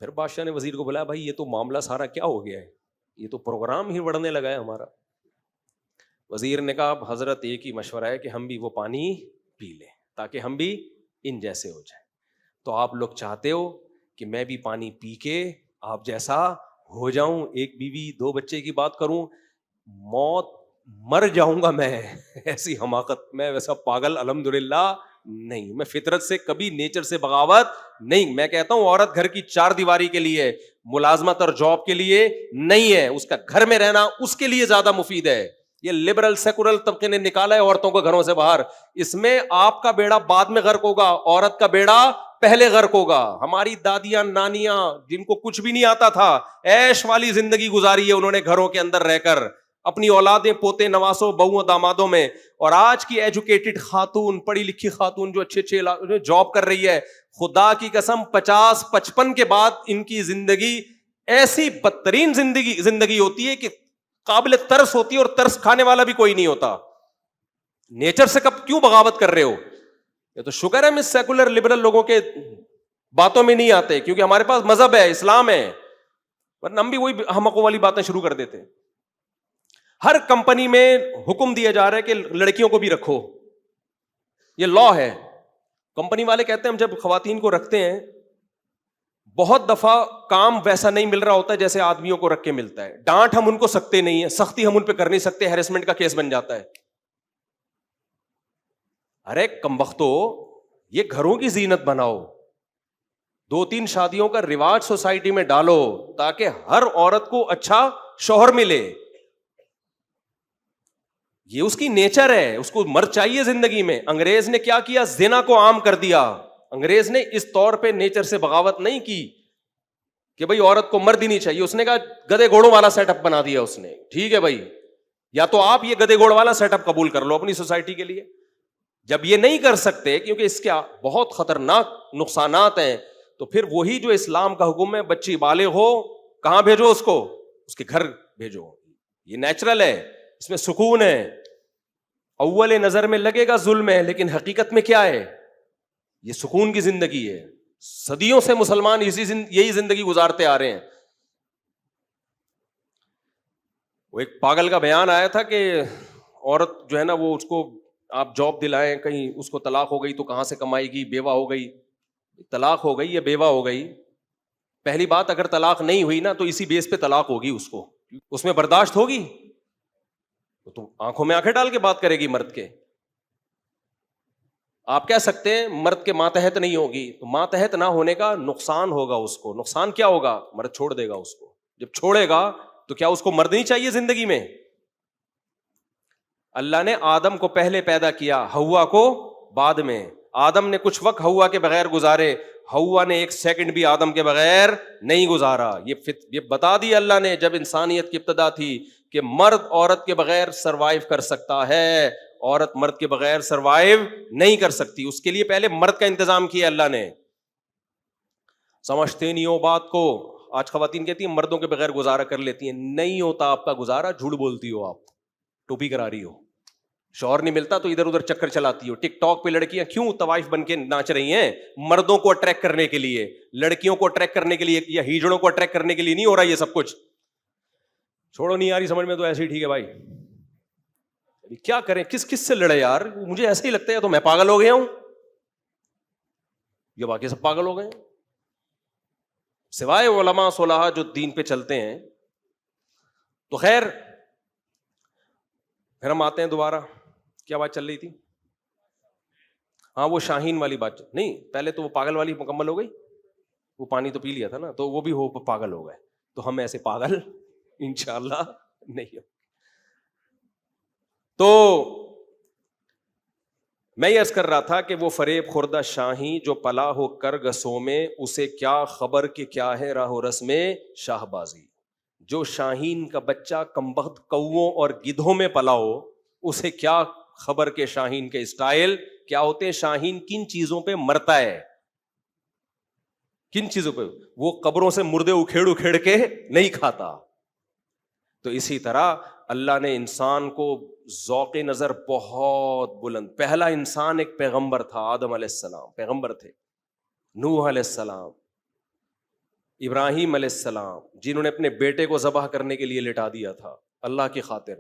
پھر بادشاہ نے وزیر کو بولا بھائی یہ تو معاملہ سارا کیا ہو گیا ہے, یہ تو پروگرام ہی بڑھنے لگا ہے ہمارا. وزیر نے کہا حضرت ایک ہی مشورہ ہے کہ ہم بھی وہ پانی پی لیں تاکہ ہم بھی ان جیسے ہو جائیں. تو آپ لوگ چاہتے ہو کہ میں بھی پانی پی کے آپ جیسا ہو جاؤں, ایک بیوی دو بچے کی بات کروں, موت مر جاؤں گا میں, ایسی حماقت, میں ویسا پاگل الحمدللہ نہیں, میں فطرت سے کبھی نیچر سے بغاوت نہیں. میں کہتا ہوں عورت گھر کی چار دیواری کے لیے, ملازمت اور جاب کے لیے نہیں ہے, اس کا گھر میں رہنا اس کے لیے زیادہ مفید ہے. یہ لبرل سیکولر طبقے نے نکالا ہے عورتوں کو گھروں سے باہر, اس میں آپ کا بیڑا بعد میں غرق ہوگا, عورت کا بیڑا پہلے غرق ہوگا. ہماری دادیاں نانیاں جن کو کچھ بھی نہیں آتا تھا, عیش والی زندگی گزاری ہے انہوں نے گھروں کے اندر رہ کر, اپنی اولادیں پوتے نواسوں بہووں دامادوں میں. اور آج کی ایجوکیٹڈ خاتون, پڑھی لکھی خاتون جو اچھے جاب کر رہی ہے, خدا کی قسم 50-55 کے بعد ان کی زندگی ایسی بدترین زندگی ہوتی ہے کہ قابل ترس ہوتی ہے, اور ترس کھانے والا بھی کوئی نہیں ہوتا. نیچر سے کب کیوں بغاوت کر رہے ہو؟ یہ تو شکر ہے ہم اس سیکولر لبرل لوگوں کے باتوں میں نہیں آتے, کیونکہ ہمارے پاس مذہب ہے, اسلام ہے, ورنہ ہم بھی وہی احمقوں والی باتیں شروع کر دیتے. ہر کمپنی میں حکم دیا جا رہا ہے کہ لڑکیوں کو بھی رکھو, یہ لا ہے. کمپنی والے کہتے ہیں ہم جب خواتین کو رکھتے ہیں بہت دفعہ کام ویسا نہیں مل رہا ہوتا جیسے آدمیوں کو رکھ کے ملتا ہے. ڈانٹ ہم ان کو سکتے نہیں ہیں, سختی ہم ان پہ کر نہیں سکتے, ہیرسمنٹ کا کیس بن جاتا ہے. ارے کمبختو, یہ گھروں کی زینت بناؤ, 2-3 شادیوں کا رواج سوسائٹی میں ڈالو تاکہ ہر عورت کو اچھا شوہر ملے. یہ اس کی نیچر ہے, اس کو مرد چاہیے زندگی میں. انگریز نے کیا کیا, زنا کو عام کر دیا. انگریز نے اس طور پہ نیچر سے بغاوت نہیں کی کہ بھئی عورت کو مرد ہی نہیں چاہیے, اس نے کہا گدھے گھوڑوں والا سیٹ اپ بنا دیا اس نے. ٹھیک ہے بھائی, یا تو آپ یہ گدھے گھوڑ والا سیٹ اپ قبول کر لو اپنی سوسائٹی کے لیے. جب یہ نہیں کر سکتے کیونکہ اس کے بہت خطرناک نقصانات ہیں, تو پھر وہی جو اسلام کا حکم ہے, بچی بالغ ہو کہاں بھیجو اس کو, اس کے گھر بھیجو. یہ نیچرل ہے, اس میں سکون ہے. اول نظر میں لگے گا ظلم ہے, لیکن حقیقت میں کیا ہے, یہ سکون کی زندگی ہے. صدیوں سے مسلمان یہی زندگی گزارتے آ رہے ہیں. وہ ایک پاگل کا بیان آیا تھا کہ عورت جو ہے نا, وہ اس کو آپ جاب دلائیں, کہیں اس کو طلاق ہو گئی تو کہاں سے کمائے گی, بیوہ ہو گئی. طلاق ہو گئی یا بیوہ ہو گئی, پہلی بات اگر طلاق نہیں ہوئی نا تو اسی بیس پہ طلاق ہوگی, اس کو اس میں برداشت ہوگی تو آنکھوں میں آنکھیں ڈال کے بات کرے گی مرد کے. آپ کہہ سکتے ہیں مرد کے ماتحت نہیں ہوگی, تو ماتحت نہ ہونے کا نقصان ہوگا اس کو. نقصان کیا ہوگا, مرد چھوڑ دے گا اس کو. جب چھوڑے گا تو کیا اس کو مرد نہیں چاہیے زندگی میں؟ اللہ نے آدم کو پہلے پیدا کیا, ہوا کو بعد میں. آدم نے کچھ وقت ہوا کے بغیر گزارے, ہوا نے 1 سیکنڈ بھی آدم کے بغیر نہیں گزارا. یہ بتا دی اللہ نے جب انسانیت کی ابتدا تھی کہ مرد عورت کے بغیر سروائیو کر سکتا ہے, عورت مرد کے بغیر سروائیو نہیں کر سکتی. اس کے لیے پہلے مرد کا انتظام کیا اللہ نے. سمجھتے نہیں ہو بات کو. آج خواتین کہتی ہیں مردوں کے بغیر گزارا کر لیتی ہیں, نہیں ہوتا آپ کا گزارا, جھوٹ بولتی ہو آپ, ٹوپی کرا رہی ہو. شوہر نہیں ملتا تو ادھر ادھر چکر چلاتی ہو. ٹک ٹاک پہ لڑکیاں کیوں طوائف بن کے ناچ رہی ہیں؟ مردوں کو اٹریکٹ کرنے کے لیے, لڑکیوں کو اٹریکٹ کرنے کے لیے, یا ہیجڑوں کو اٹریکٹ کرنے کے لیے نہیں ہو رہا یہ سب کچھ. چھوڑو, نہیں آ رہی سمجھ میں تو ایسے ہی ٹھیک ہے بھائی, کیا کریں, کس کس سے لڑے یار. مجھے ایسے ہی لگتا ہے تو میں پاگل ہو گیا ہوں یا باقی سب پاگل ہو گئے ہیں, سوائے علماء صلحاء جو دین پہ چلتے ہیں. تو خیر, پھر ہم آتے ہیں دوبارہ, کیا بات چل رہی تھی؟ ہاں وہ شاہین والی بات نہیں, پہلے تو وہ پاگل والی مکمل ہو گئی, وہ پانی تو پی لیا تھا نا, تو وہ بھی ہو پاگل ہو گئے. تو ہم ایسے پاگل انشاءاللہ نہیں ہو. تو میں یہ عرض کر رہا تھا کہ وہ فریب خوردہ شاہی جو پلا ہو کرگسوں میں, اسے کیا خبر کہ کیا ہے راہ و رسم شاہ بازی. جو شاہین کا بچہ کمبخت کووں اور گدھوں میں پلا ہو, اسے کیا خبر کہ شاہین کے اسٹائل کیا ہوتے ہیں. شاہین کن چیزوں پہ مرتا ہے, کن چیزوں پہ؟ وہ قبروں سے مردے اکھیڑ اکھیڑ کے نہیں کھاتا. تو اسی طرح اللہ نے انسان کو ذوق نظر بہت بلند. پہلا انسان ایک پیغمبر تھا, آدم علیہ السلام پیغمبر تھے, نوح علیہ السلام, ابراہیم علیہ السلام, جنہوں نے اپنے بیٹے کو ذبح کرنے کے لیے لٹا دیا تھا اللہ کی خاطر.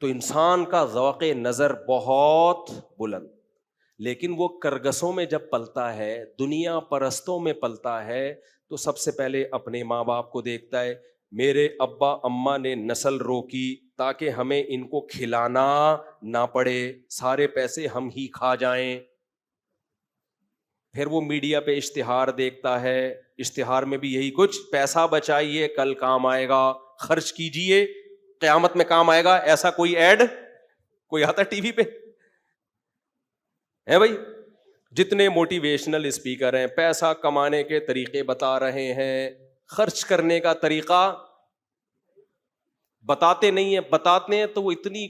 تو انسان کا ذوق نظر بہت بلند. لیکن وہ کرگسوں میں جب پلتا ہے, دنیا پرستوں میں پلتا ہے, تو سب سے پہلے اپنے ماں باپ کو دیکھتا ہے. میرے ابا اماں نے نسل روکی تاکہ ہمیں ان کو کھلانا نہ پڑے, سارے پیسے ہم ہی کھا جائیں. پھر وہ میڈیا پہ اشتہار دیکھتا ہے, اشتہار میں بھی یہی کچھ, پیسہ بچائیے کل کام آئے گا, خرچ کیجئے قیامت میں کام آئے گا. ایسا کوئی ایڈ کوئی آتا ٹی وی پہ ہے بھائی؟ جتنے موٹیویشنل اسپیکر ہیں پیسہ کمانے کے طریقے بتا رہے ہیں, خرچ کرنے کا طریقہ بتاتے نہیں ہیں. بتاتے ہیں تو وہ اتنی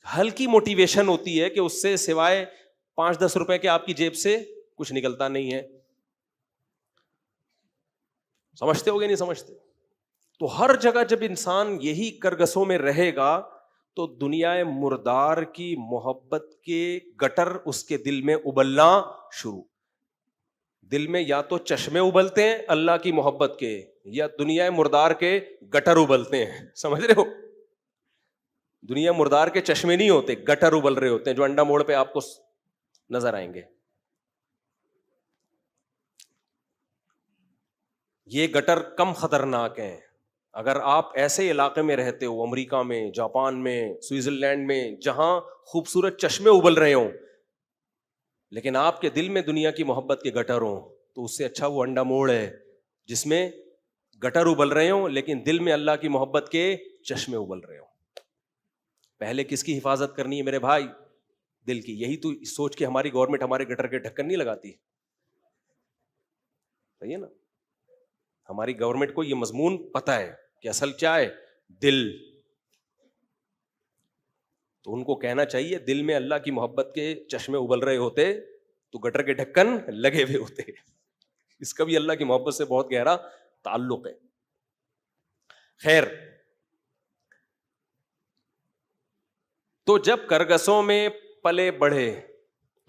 ہلکی موٹیویشن ہوتی ہے کہ اس سے سوائے 5-10 روپے کے آپ کی جیب سے کچھ نکلتا نہیں ہے. سمجھتے ہو گے نہیں سمجھتے؟ تو ہر جگہ جب انسان یہی کرگسوں میں رہے گا تو دنیا مردار کی محبت کے گٹر اس کے دل میں ابلنا شروع. دل میں یا تو چشمے ابلتے ہیں اللہ کی محبت کے, یا دنیا مردار کے گٹر ابلتے ہیں. سمجھ رہے ہو؟ دنیا مردار کے چشمے نہیں ہوتے, گٹر ابل رہے ہوتے ہیں جو انڈا موڑ پہ آپ کو نظر آئیں گے. یہ گٹر کم خطرناک ہیں. اگر آپ ایسے علاقے میں رہتے ہو, امریکہ میں, جاپان میں, سوئٹزرلینڈ میں, جہاں خوبصورت چشمے ابل رہے ہوں, لیکن آپ کے دل میں دنیا کی محبت کے گٹر ہوں, تو اس سے اچھا وہ انڈا موڑ ہے جس میں گٹر ابل رہے ہوں لیکن دل میں اللہ کی محبت کے چشمے ابل رہے ہوں. پہلے کس کی حفاظت کرنی ہے میرے بھائی؟ دل کی. یہی تو سوچ کے ہماری گورنمنٹ ہمارے گٹر کے ڈھکن نہیں لگاتی, صحیح ہے نا؟ ہماری گورنمنٹ کو یہ مضمون پتہ ہے کہ اصل کیا ہے, دل. تو ان کو کہنا چاہیے دل میں اللہ کی محبت کے چشمے ابل رہے ہوتے تو گٹر کے ڈھکن لگے ہوئے ہوتے. اس کا بھی اللہ کی محبت سے بہت گہرا تعلق ہے. خیر, تو جب کرگسوں میں پلے بڑھے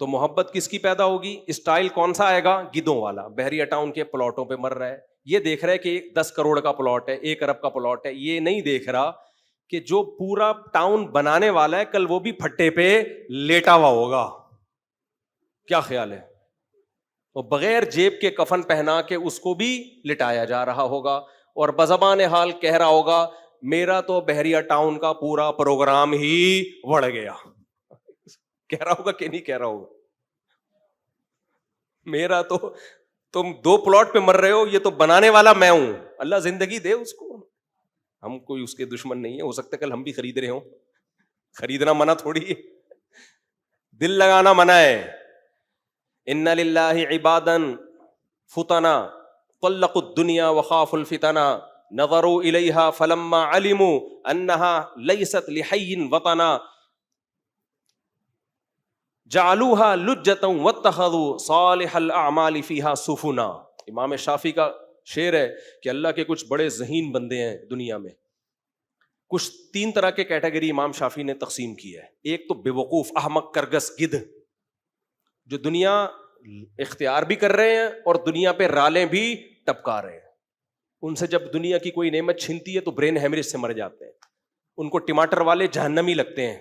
تو محبت کس کی پیدا ہوگی؟ اسٹائل کون سا آئے گا؟ گدھوں والا. بحریہ ٹاؤن کے پلاٹوں پہ مر رہا ہے, یہ دیکھ رہا ہے کہ 10 کروڑ کا پلاٹ ہے, 1 ارب کا پلاٹ ہے. یہ نہیں دیکھ رہا کہ جو پورا ٹاؤن بنانے والا ہے کل وہ بھی پھٹے پہ لیٹا ہوا ہوگا. کیا خیال ہے؟ وہ بغیر جیب کے کفن پہنا کے اس کو بھی لٹایا جا رہا ہوگا, اور بزبان حال کہہ رہا ہوگا میرا تو بحریہ ٹاؤن کا پورا پروگرام ہی بڑھ گیا. کہہ رہا ہوگا کہ نہیں کہہ رہا ہوگا؟ میرا تو, تم 2 پلاٹ پہ مر رہے ہو, یہ تو بنانے والا میں ہوں. اللہ زندگی دے اس کو, ہم کوئی اس کے دشمن نہیں ہے. ہو سکتا ہے کل ہم بھی خرید رہے ہوں, خریدنا منع تھوڑی ہے, دل لگانا منع ہے. ان للہ عبادا فتنا طلقوا الدنیا وخافوا الفتنا نظروا الیہا فلما علموا انہا لیست لحی وطنا جعلوها لجتا واتخذوا صالح الاعمال فیہا سفنا. امام شافعی کا شعر ہے کہ اللہ کے کچھ بڑے ذہین بندے ہیں دنیا میں, کچھ 3 طرح کے کیٹیگری امام شافی نے تقسیم کی ہے. ایک تو بے وقوف احمق کرگس گدھ جو دنیا اختیار بھی کر رہے ہیں اور دنیا پہ رالیں بھی ٹپکا رہے ہیں. ان سے جب دنیا کی کوئی نعمت چھنتی ہے تو برین ہیمریج سے مر جاتے ہیں. ان کو ٹماٹر والے جہنمی لگتے ہیں.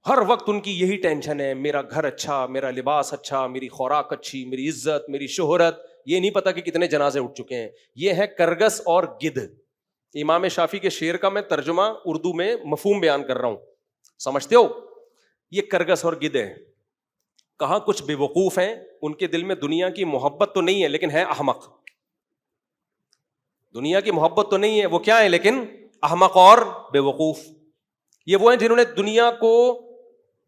ہر وقت ان کی یہی ٹینشن ہے, میرا گھر اچھا, میرا لباس اچھا, میری خوراک اچھی, میری عزت, میری شہرت. یہ نہیں پتا کہ کتنے جنازے اٹھ چکے ہیں. یہ ہے کرگس اور گدھ. امام شافی کے شعر کا میں ترجمہ اردو میں مفہوم بیان کر رہا ہوں, سمجھتے ہو؟ یہ کرگس اور گدھ ہے. کہاں کچھ بے وقوف ہیں, ان کے دل میں دنیا کی محبت تو نہیں ہے لیکن ہے احمق. دنیا کی محبت تو نہیں ہے, وہ کیا ہے لیکن احمق اور بے وقوف. یہ وہ ہیں جنہوں نے دنیا کو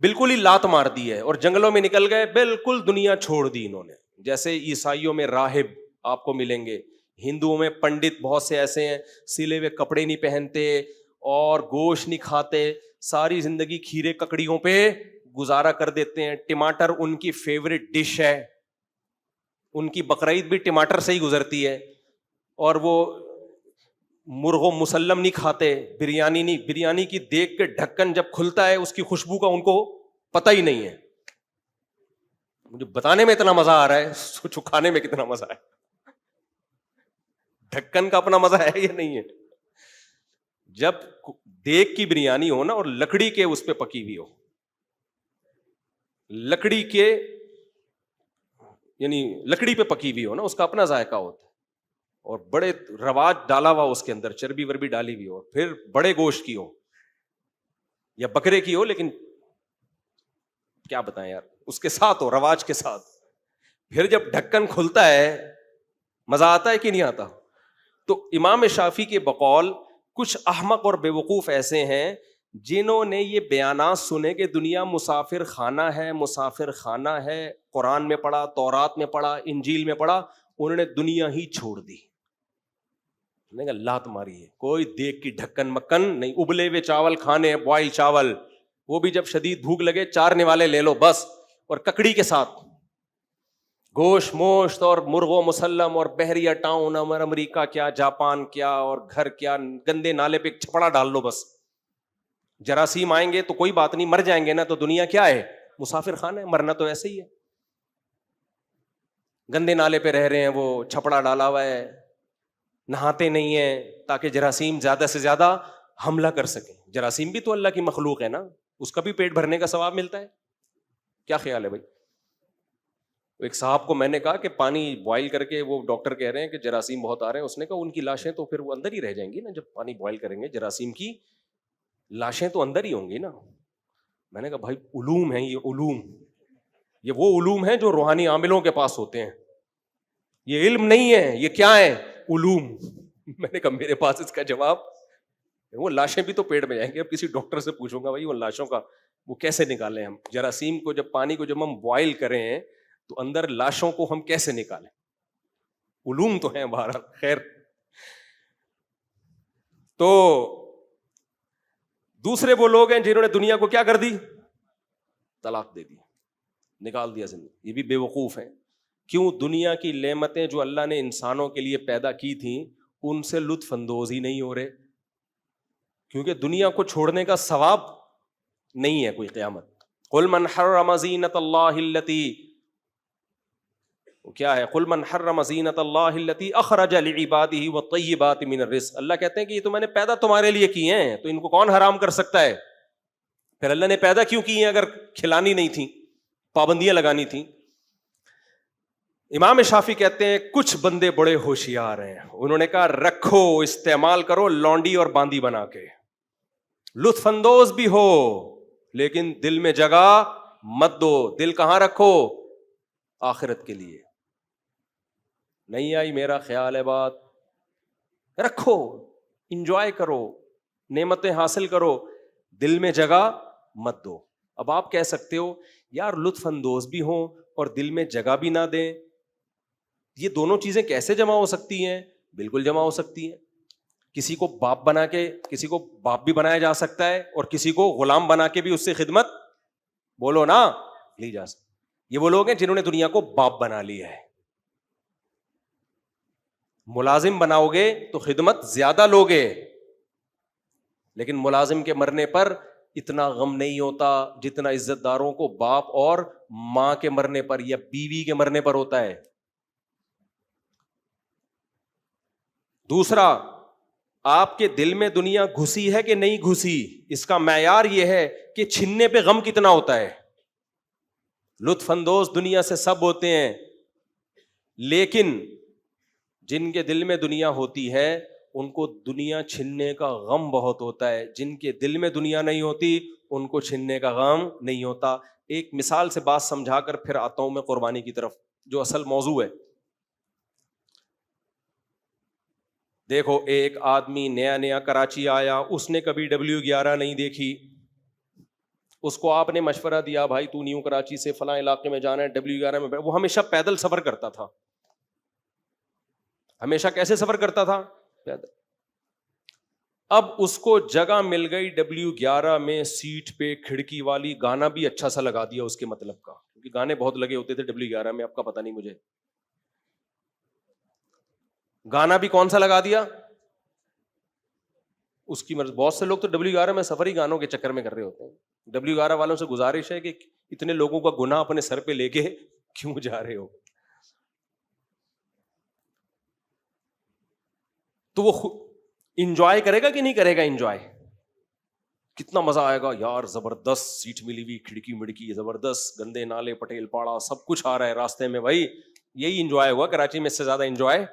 بالکل ہی لات مار دی ہے اور جنگلوں میں نکل گئے, بالکل دنیا چھوڑ دی انہوں نے. جیسے عیسائیوں میں راہب آپ کو ملیں گے, ہندوؤں میں پنڈت بہت سے ایسے ہیں, سلے ہوئے کپڑے نہیں پہنتے اور گوشت نہیں کھاتے, ساری زندگی کھیرے ککڑیوں پہ گزارا کر دیتے ہیں. ٹماٹر ان کی فیوریٹ ڈش ہے, ان کی بقرعید بھی ٹماٹر سے ہی گزرتی ہے. اور وہ مرغ و مسلم نہیں کھاتے, بریانی نہیں. بریانی کی دیکھ کے ڈھکن جب کھلتا ہے اس کی خوشبو کا ان کو پتہ ہی نہیں ہے. مجھے بتانے میں اتنا مزہ آ رہا ہے, سوچو کھانے میں کتنا مزہ ہے. ڈھکن کا اپنا مزہ ہے یا نہیں ہے؟ جب دیگ کی بریانی ہو نا اور لکڑی کے اس پہ پکی ہوئی ہو, لکڑی کے یعنی لکڑی پہ پکی ہوئی ہو نا, اس کا اپنا ذائقہ ہوتا ہے. اور بڑے رواج ڈالا ہوا اس کے اندر, چربی وربی ڈالی ہوئی ہو, پھر بڑے گوشت کی ہو یا بکرے کی ہو, لیکن کیا بتائیں یار, اس کے ساتھ ہو, رواج کے ساتھ. پھر جب ڈھکن کھلتا ہے مزہ آتا ہے کہ نہیں آتا؟ تو امام شافی کے بقول کچھ احمق اور بے وقوف ایسے ہیں جنہوں نے یہ بیانات سنے کہ دنیا مسافر خانہ ہے, مسافر خانہ ہے. قرآن میں پڑھا, تورات میں پڑھا, انجیل میں پڑھا, انہوں نے دنیا ہی چھوڑ دی. لات ماری ہے, کوئی دیکھ کی ڈھکن مکن نہیں. ابلے ہوئے چاول کھانے ہیں, بوائل چاول, وہ بھی جب شدید بھوک لگے 4 نوالے لے لو بس, اور ککڑی کے ساتھ گوشت موشت اور مرغ و مسلم اور بحریہ ٹاؤن, امریکہ کیا, جاپان کیا, اور گھر کیا, گندے نالے پہ چھپڑا ڈال لو بس. جراثیم آئیں گے تو کوئی بات نہیں, مر جائیں گے نا, تو دنیا کیا ہے؟ مسافر خانہ ہے. مرنا تو ایسے ہی ہے. گندے نالے پہ رہ رہے ہیں, وہ چھپڑا ڈالا ہوا ہے, نہاتے نہیں ہیں تاکہ جراثیم زیادہ سے زیادہ حملہ کر سکیں. جراثیم بھی تو اللہ کی مخلوق ہے نا, اس کا بھی پیٹ بھرنے کا ثواب ملتا ہے. کیا خیال ہے بھائی؟ ایک صاحب کو میں نے کہا کہ پانی بوائل کر کے, وہ ڈاکٹر کہہ رہے ہیں کہ جراثیم بہت آ رہے ہیں. اس نے کہا ان کی لاشیں تو پھر وہ اندر ہی رہ جائیں گی نا, جب پانی بوائل کریں گے جراثیم کی لاشیں تو اندر ہی ہوں گی نا. میں نے کہا بھائی علوم ہیں یہ, علوم, یہ وہ علوم ہیں جو روحانی عاملوں کے پاس ہوتے ہیں, یہ علم نہیں ہے. یہ کیا ہے؟ علوم. میں نے کہا میرے پاس اس کا جواب, وہ لاشیں بھی تو پیٹ میں جائیں گے. اب کسی ڈاکٹر سے پوچھوں گا بھائی وہ لاشوں کا وہ کیسے نکالیں ہم, جراثیم کو جب پانی کو جب ہم بوائل کریں تو اندر لاشوں کو ہم کیسے نکالیں؟ علوم تو ہیں بہرحال. خیر, تو دوسرے وہ لوگ ہیں جنہوں نے دنیا کو کیا کر دی؟ طلاق دے دی, نکال دیا زندگی. یہ بھی بے وقوف ہیں. کیوں؟ دنیا کی نعمتیں جو اللہ نے انسانوں کے لیے پیدا کی تھیں ان سے لطف اندوز ہی نہیں ہو رہے, کیونکہ دنیا کو چھوڑنے کا ثواب نہیں ہے کوئی قیامت. قل من حرم زینت اللہ التی, کیا ہے؟ قل من حرم زینت اللہ التی اخرج لعبادہ والطیبات من الرزق. اللہ کہتے ہیں کہ یہ تو میں نے پیدا تمہارے لیے کی ہیں, تو ان کو کون حرام کر سکتا ہے؟ پھر اللہ نے پیدا کیوں کی ہیں اگر کھلانی نہیں تھی, پابندیاں لگانی تھیں؟ امام شافی کہتے ہیں کچھ بندے بڑے ہوشیار ہیں, انہوں نے کہا رکھو, استعمال کرو لونڈی اور باندی بنا کے, لطف اندوز بھی ہو لیکن دل میں جگہ مت دو. دل کہاں رکھو؟ آخرت کے لیے. نہیں آئی میرا خیال ہے بات؟ رکھو, انجوائے کرو, نعمتیں حاصل کرو, دل میں جگہ مت دو. اب آپ کہہ سکتے ہو یار لطف اندوز بھی ہوں اور دل میں جگہ بھی نہ دیں, یہ دونوں چیزیں کیسے جمع ہو سکتی ہیں؟ بالکل جمع ہو سکتی ہیں. کسی کو باپ بنا کے, کسی کو باپ بھی بنایا جا سکتا ہے اور کسی کو غلام بنا کے بھی اس سے خدمت, بولو نا, لی جا سکتی. یہ وہ لوگ ہیں جنہوں نے دنیا کو باپ بنا لیا ہے. ملازم بناؤ گے تو خدمت زیادہ لوگے, لیکن ملازم کے مرنے پر اتنا غم نہیں ہوتا جتنا عزت داروں کو باپ اور ماں کے مرنے پر یا بیوی کے مرنے پر ہوتا ہے. دوسرا, آپ کے دل میں دنیا گھسی ہے کہ نہیں گھسی, اس کا معیار یہ ہے کہ چھننے پہ غم کتنا ہوتا ہے. لطف اندوز دنیا سے سب ہوتے ہیں, لیکن جن کے دل میں دنیا ہوتی ہے ان کو دنیا چھننے کا غم بہت ہوتا ہے. جن کے دل میں دنیا نہیں ہوتی ان کو چھننے کا غم نہیں ہوتا. ایک مثال سے بات سمجھا کر پھر آتا ہوں میں قربانی کی طرف, جو اصل موضوع ہے. دیکھو, ایک آدمی نیا کراچی آیا, اس نے کبھی W11 نہیں دیکھی. اس کو آپ نے مشورہ دیا, بھائی تو نیو کراچی سے فلاں علاقے میں جانا ہے, W11 میں. وہ ہمیشہ پیدل سفر کرتا تھا. ہمیشہ کیسے سفر کرتا تھا؟ پیدل. اب اس کو جگہ مل گئی W11 میں سیٹ پہ کھڑکی والی, گانا بھی اچھا سا لگا دیا اس کے مطلب کا, کیونکہ گانے بہت لگے ہوتے تھے W11 میں, آپ کا پتہ نہیں مجھے. گانا بھی کون سا لگا دیا اس کی مرضی. بہت سے لوگ تو W11 میں سفر ہی گانوں کے چکر میں کر رہے ہوتے ہیں. W11 والوں سے گزارش ہے کہ اتنے لوگوں کا گناہ اپنے سر پہ لے کے کیوں جا رہے ہو. تو وہ انجوائے کرے گا کہ نہیں کرے گا؟ انجوائے کتنا مزہ آئے گا یار, زبردست سیٹ ملی ہوئی, کھڑکی مڑکی زبردست, گندے نالے پٹیل پاڑا سب کچھ آ رہا ہے راستے میں. بھائی یہی انجوائے ہوا کراچی میں, اس سے زیادہ انجوائے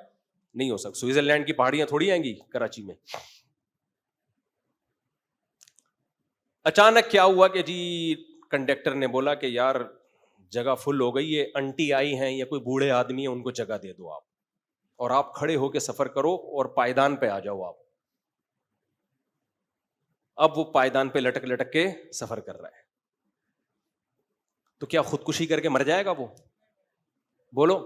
نہیں ہو سکتا. سوئٹزرلینڈ کی پہاڑیاں تھوڑی آئیں گی کراچی میں. اچانک کیا ہوا کہ جی کنڈکٹر نے بولا کہ یار جگہ فل ہو گئی ہے, انٹی آئی ہیں یا کوئی بوڑھے آدمی ہیں, ان کو جگہ دے دو آپ, اور آپ کھڑے ہو کے سفر کرو اور پائیدان پہ آ جاؤ آپ. اب وہ پائیدان پہ لٹک لٹک کے سفر کر رہا ہے, تو کیا خودکشی کر کے مر جائے گا وہ؟ بولو.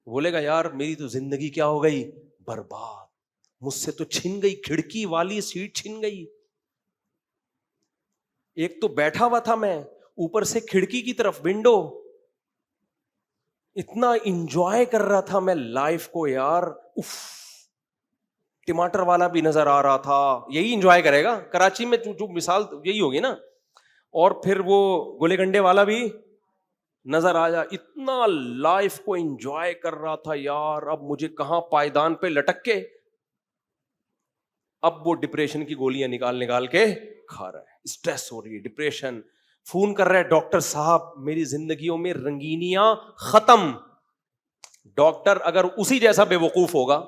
بولے گا یار میری تو زندگی کیا ہو گئی برباد, مجھ سے تو چھن گئی, کھڑکی والی سیٹ چھن گئی. ایک تو بیٹھا ہوا تھا میں, اوپر سے کھڑکی کی طرف ونڈو, اتنا انجوائے کر رہا تھا میں لائف کو یار. اف, ٹماٹر والا بھی نظر آ رہا تھا. یہی انجوائے کرے گا کراچی میں, جو مثال یہی ہوگی نا. اور پھر وہ گولے گنڈے والا بھی نظر آیا, اتنا لائف کو انجوائے کر رہا تھا یار, اب مجھے کہاں پائیدان پہ لٹک کے. اب وہ ڈپریشن کی گولیاں نکال کے کھا رہا ہے, اسٹریس ہو رہی ہے, ڈپریشن. فون کر رہا ہے, ڈاکٹر صاحب میری زندگیوں میں رنگینیاں ختم. ڈاکٹر اگر اسی جیسا بے وقوف ہوگا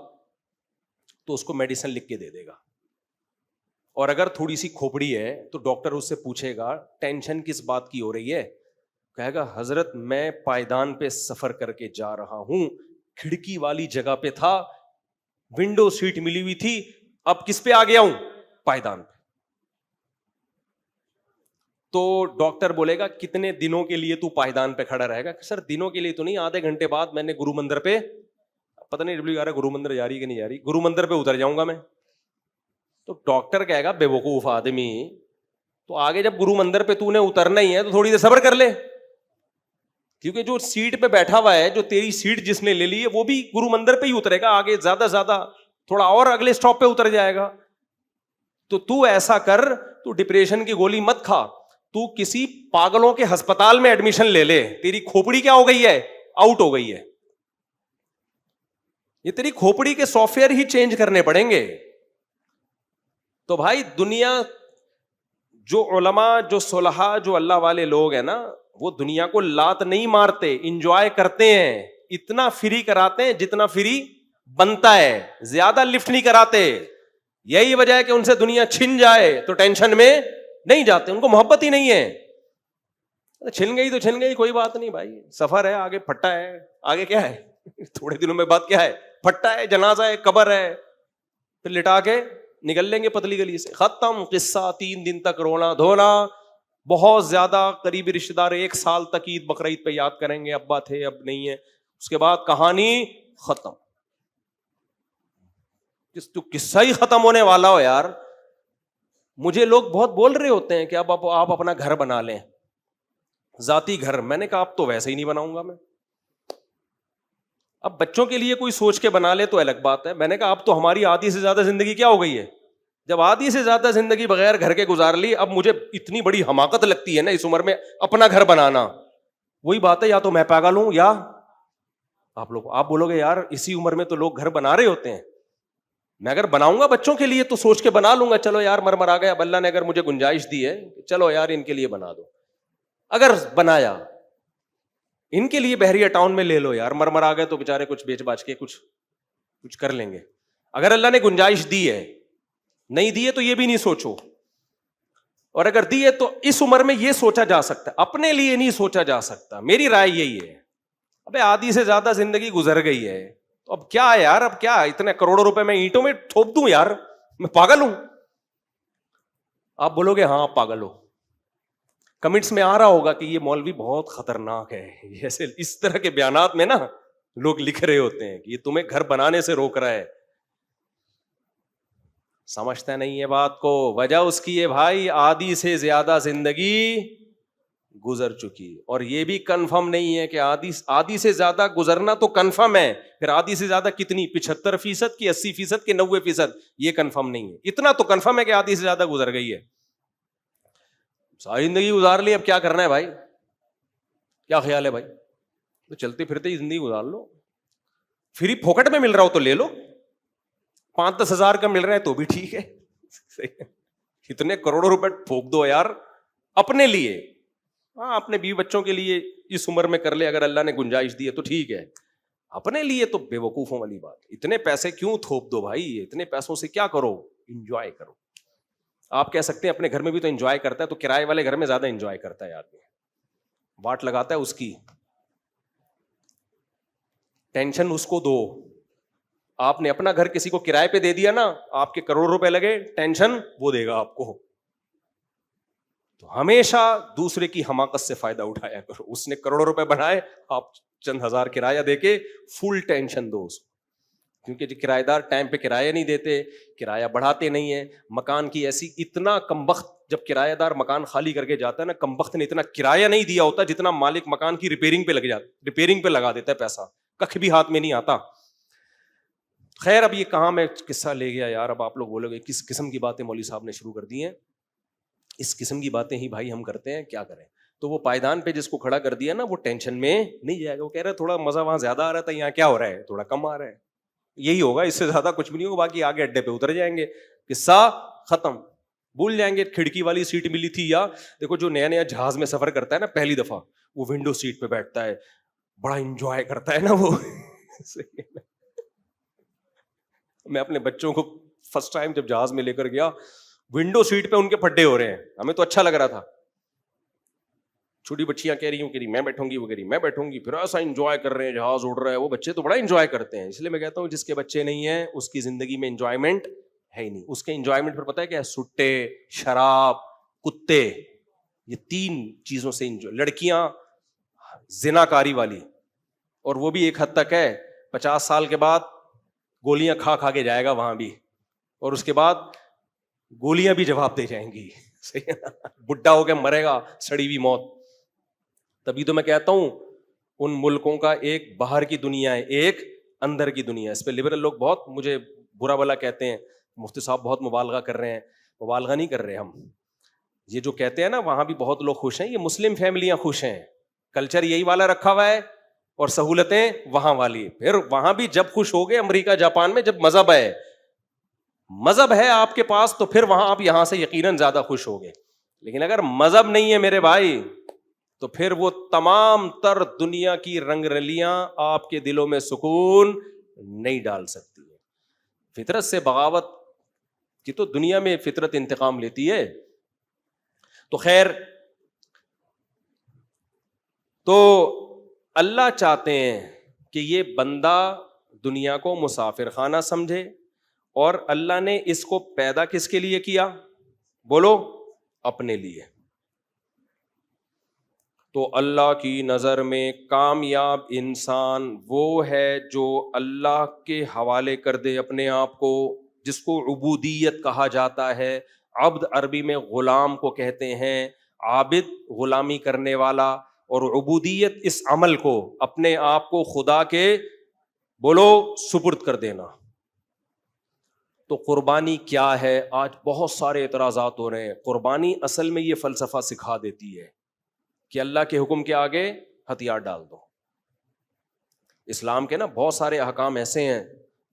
تو اس کو میڈیسن لکھ کے دے دے گا, اور اگر تھوڑی سی کھوپڑی ہے تو ڈاکٹر اس سے پوچھے گا ٹینشن کس بات کی ہو رہی ہے, کہے گا حضرت میں پائیدان پہ سفر کر کے جا رہا ہوں, کھڑکی والی جگہ پہ تھا, ونڈو سیٹ ملی ہوئی تھی, اب کس پہ آ گیا ہوں؟ پائیدان پہ. تو ڈاکٹر بولے گا کتنے دنوں کے لیے تو پائیدان پہ کھڑا رہے گا؟ سر دنوں کے لیے تو نہیں, آدھے گھنٹے بعد میں نے گرو مندر پہ, پتہ نہیں W11 گرو مندر جا رہی کہ نہیں جا رہی, گرو مندر پہ اتر جاؤں گا میں. تو ڈاکٹر کہے گا بے وقوف آدمی, تو آگے جب گرو مندر پہ تو نے اترنا ہی ہے تو تھوڑی دیر صبر کر لے, کیونکہ جو سیٹ پہ بیٹھا ہوا ہے, جو تیری سیٹ جس نے لے لی ہے, وہ بھی گرو مندر پہ ہی اترے گا, آگے زیادہ سے زیادہ تھوڑا اور اگلے اسٹاپ پہ اتر جائے گا. تو ایسا کر, تو ڈپریشن کی گولی مت کھا, تو کسی پاگلوں کے ہسپتال میں ایڈمیشن لے لے. تیری کھوپڑی کیا ہو گئی ہے؟ آؤٹ ہو گئی ہے. یہ تیری کھوپڑی کے سافٹ ویئر ہی چینج کرنے پڑیں گے. تو بھائی دنیا, جو علماء, جو صلحاء, جو اللہ والے لوگ ہیں نا, وہ دنیا کو لات نہیں مارتے, انجوائے کرتے ہیں. اتنا فری کراتے ہیں جتنا فری بنتا ہے, زیادہ لفٹ نہیں کراتے. یہی وجہ ہے کہ ان سے دنیا چھن جائے تو ٹینشن میں نہیں جاتے, ان کو محبت ہی نہیں ہے. چھن گئی تو چھن گئی, کوئی بات نہیں بھائی, سفر ہے, آگے پھٹا ہے, آگے کیا ہے, تھوڑے دنوں میں بعد کیا ہے, پھٹا ہے, جنازہ ہے, قبر ہے, پھر لٹا کے نکل لیں گے پتلی گلی سے, ختم قصہ. 3 دن تک رونا دھونا, بہت زیادہ قریبی رشتے دار 1 سال تک عید بقرعید پہ یاد کریں گے, ابا تھے اب نہیں ہے, اس کے بعد کہانی ختم. تو قصہ ہی ختم ہونے والا ہو یار. مجھے لوگ بہت بول رہے ہوتے ہیں کہ اب آپ اپنا گھر بنا لیں, ذاتی گھر. میں نے کہا اب تو ویسے ہی نہیں بناؤں گا میں. اب بچوں کے لیے کوئی سوچ کے بنا لے تو الگ بات ہے. میں نے کہا اب تو ہماری آدھی سے زیادہ زندگی کیا ہو گئی ہے, جب آدھی سے زیادہ زندگی بغیر گھر کے گزار لی, اب مجھے اتنی بڑی حماقت لگتی ہے نا اس عمر میں اپنا گھر بنانا. وہی بات ہے, یا تو میں پاگل ہوں یا آپ بولو گے یار اسی عمر میں تو لوگ گھر بنا رہے ہوتے ہیں. میں اگر بناؤں گا بچوں کے لیے تو سوچ کے بنا لوں گا, چلو یار مر آ گیا, اب اللہ نے اگر مجھے گنجائش دی ہے چلو یار ان کے لیے بنا دو. اگر بنایا ان کے لیے بحریہ ٹاؤن میں لے لو یار, مر آ گئے تو بےچارے کچھ بیچ باچ کے کچھ کر لیں گے. اگر اللہ نے گنجائش دی ہے, نہیں دی ہے تو یہ بھی نہیں سوچو, اور اگر دی ہے تو اس عمر میں یہ سوچا جا سکتا ہے, اپنے لیے نہیں سوچا جا سکتا. میری رائے یہی ہے. ابے آدھی سے زیادہ زندگی گزر گئی ہے تو اب کیا ہے یار, اب کیا اتنے کروڑوں روپے میں اینٹوں میں ٹھوپ دوں یار, میں پاگل ہوں. آپ بولو گے ہاں آپ پاگل ہو. کمنٹس میں آ رہا ہوگا کہ یہ مولوی بہت خطرناک ہے, ایسے اس طرح کے بیانات میں نا لوگ لکھ رہے ہوتے ہیں کہ یہ تمہیں گھر بنانے سے روک رہا ہے. سمجھتا نہیں ہے بات کو. وجہ اس کی ہے بھائی, آدھی سے زیادہ زندگی گزر چکی, اور یہ بھی کنفرم نہیں ہے کہ آدھی سے زیادہ گزرنا تو کنفرم ہے, پھر آدھی سے زیادہ کتنی, 75% کی 80% کی 90%, یہ کنفرم نہیں ہے. اتنا تو کنفرم ہے کہ آدھی سے زیادہ گزر گئی ہے. ساری زندگی گزار لی, اب کیا کرنا ہے بھائی, کیا خیال ہے بھائی؟ تو چلتے پھرتے ہی زندگی گزار لو. فری پھوکٹ میں مل رہا ہو تو لے لو, 5-10 ہزار کا مل رہا ہے تو بھی ٹھیک ہے. اتنے کروڑوں روپے پھونک دو یار اپنے لیے. ہاں اپنے بیوی بچوں کے لیے اس عمر میں کر لے اگر اللہ نے گنجائش دی ہے تو ٹھیک ہے, اپنے لیے تو بے وقوفوں والی بات. اتنے پیسے کیوں تھوپ دو بھائی, اتنے پیسوں سے کیا کرو, انجوائے کرو. آپ کہہ سکتے ہیں اپنے گھر میں بھی تو انجوائے کرتا ہے, تو کرائے والے گھر میں زیادہ انجوائے کرتا ہے آدمی, واٹ لگاتا ہے اس کی, ٹینشن اس کو دو. آپ نے اپنا گھر کسی کو کرائے پہ دے دیا نا, آپ کے کروڑ روپے لگے, ٹینشن وہ دے گا آپ کو. تو ہمیشہ دوسرے کی حماقت سے فائدہ اٹھایا کرو. اس نے کروڑوں روپے بنائے, آپ چند ہزار کرایہ دے کے فل ٹینشن دو اس کو, کیونکہ جو کرایہ دار ٹائم پہ کرایہ نہیں دیتے, کرایہ بڑھاتے نہیں ہیں. مکان کی ایسی اتنا کمبخت, جب کرایہ دار مکان خالی کر کے جاتا ہے نا, کمبخت نے اتنا کرایہ نہیں دیا ہوتا جتنا مالک مکان کی ریپیئرنگ پہ لگا دیتا ہے پیسہ, کخ بھی ہاتھ میں نہیں آتا. خیر اب یہ کہاں میں قصہ لے گیا یار, اب آپ لوگ بولو گے کس قسم کی باتیں مولوی صاحب نے شروع کر دی ہیں. اس قسم کی باتیں ہی بھائی ہم کرتے ہیں, کیا کریں. تو وہ پائیدان پہ جس کو کھڑا کر دیا نا, وہ ٹینشن میں نہیں جائے گا. وہ کہہ رہا ہے تھوڑا مزہ وہاں زیادہ آ رہا تھا, یہاں کیا ہو رہا ہے, تھوڑا کم آ رہا ہے. یہی ہوگا, اس سے زیادہ کچھ بھی نہیں ہوگا. باقی آگے اڈے پہ اتر جائیں گے, قصہ ختم, بھول جائیں گے. کھڑکی والی سیٹ ملی تھی, یا دیکھو جو نیا نیا جہاز میں سفر کرتا ہے نا پہلی دفعہ, وہ ونڈو سیٹ پہ بیٹھتا ہے, بڑا انجوائے کرتا ہے نا وہ. میں اپنے بچوں کو فرسٹ ٹائم جب جہاز میں لے کر گیا, ونڈو سیٹ پہ ان کے پھڈے ہو رہے ہیں, ہمیں تو اچھا لگ رہا تھا. چھوٹی بچیاں کہہ رہی ہوں کہ میں بیٹھوں گی, وہ کہہ رہی میں بیٹھوں گی, پھر ایسا انجوائے کر رہے ہیں, جہاز اڑ رہا ہے. وہ بچے تو بڑا انجوائے کرتے ہیں. اس لیے میں کہتا ہوں جس کے بچے نہیں ہیں اس کی زندگی میں انجوائمنٹ ہے ہی نہیں. اس کے انجوائمنٹ پھر پتہ ہے کیا ہے, سٹے, شراب, کتے, یہ 3 چیزوں سے انجوائے. لڑکیاں زنا کاری والی, اور وہ بھی ایک حد تک ہے, 50 سال کے بعد گولیاں کھا کے جائے گا وہاں بھی, اور اس کے بعد گولیاں بھی جواب دے جائیں گی. بڈھا ہو کے مرے گا سڑی ہوئی موت. تبھی تو میں کہتا ہوں ان ملکوں کا ایک باہر کی دنیا ہے, ایک اندر کی دنیا ہے. اس پہ لبرل لوگ بہت مجھے برا بلا کہتے ہیں, مفتی صاحب بہت مبالغہ کر رہے ہیں. مبالغہ نہیں کر رہے ہم, یہ جو کہتے ہیں نا وہاں بھی بہت لوگ خوش ہیں, یہ مسلم فیملیاں خوش ہیں, کلچر یہی والا رکھا ہوا ہے اور سہولتیں وہاں والی. پھر وہاں بھی جب خوش ہو گئے امریکہ جاپان میں, جب مذہب ہے آپ کے پاس تو پھر وہاں آپ یہاں سے یقیناً زیادہ خوش ہو گئے. لیکن اگر مذہب نہیں ہے میرے بھائی, تو پھر وہ تمام تر دنیا کی رنگ رلیاں آپ کے دلوں میں سکون نہیں ڈال سکتی ہے. فطرت سے بغاوت کی تو دنیا میں فطرت انتقام لیتی ہے. تو خیر, تو اللہ چاہتے ہیں کہ یہ بندہ دنیا کو مسافر خانہ سمجھے, اور اللہ نے اس کو پیدا کس کے لیے کیا, بولو, اپنے لیے. تو اللہ کی نظر میں کامیاب انسان وہ ہے جو اللہ کے حوالے کر دے اپنے آپ کو, جس کو عبودیت کہا جاتا ہے. عبد عربی میں غلام کو کہتے ہیں, عابد غلامی کرنے والا, اور عبودیت اس عمل کو, اپنے آپ کو خدا کے, بولو, سپرد کر دینا. تو قربانی کیا ہے؟ آج بہت سارے اعتراضات ہو رہے ہیں. قربانی اصل میں یہ فلسفہ سکھا دیتی ہے کہ اللہ کے حکم کے آگے ہتھیار ڈال دو. اسلام کے نا بہت سارے احکام ایسے ہیں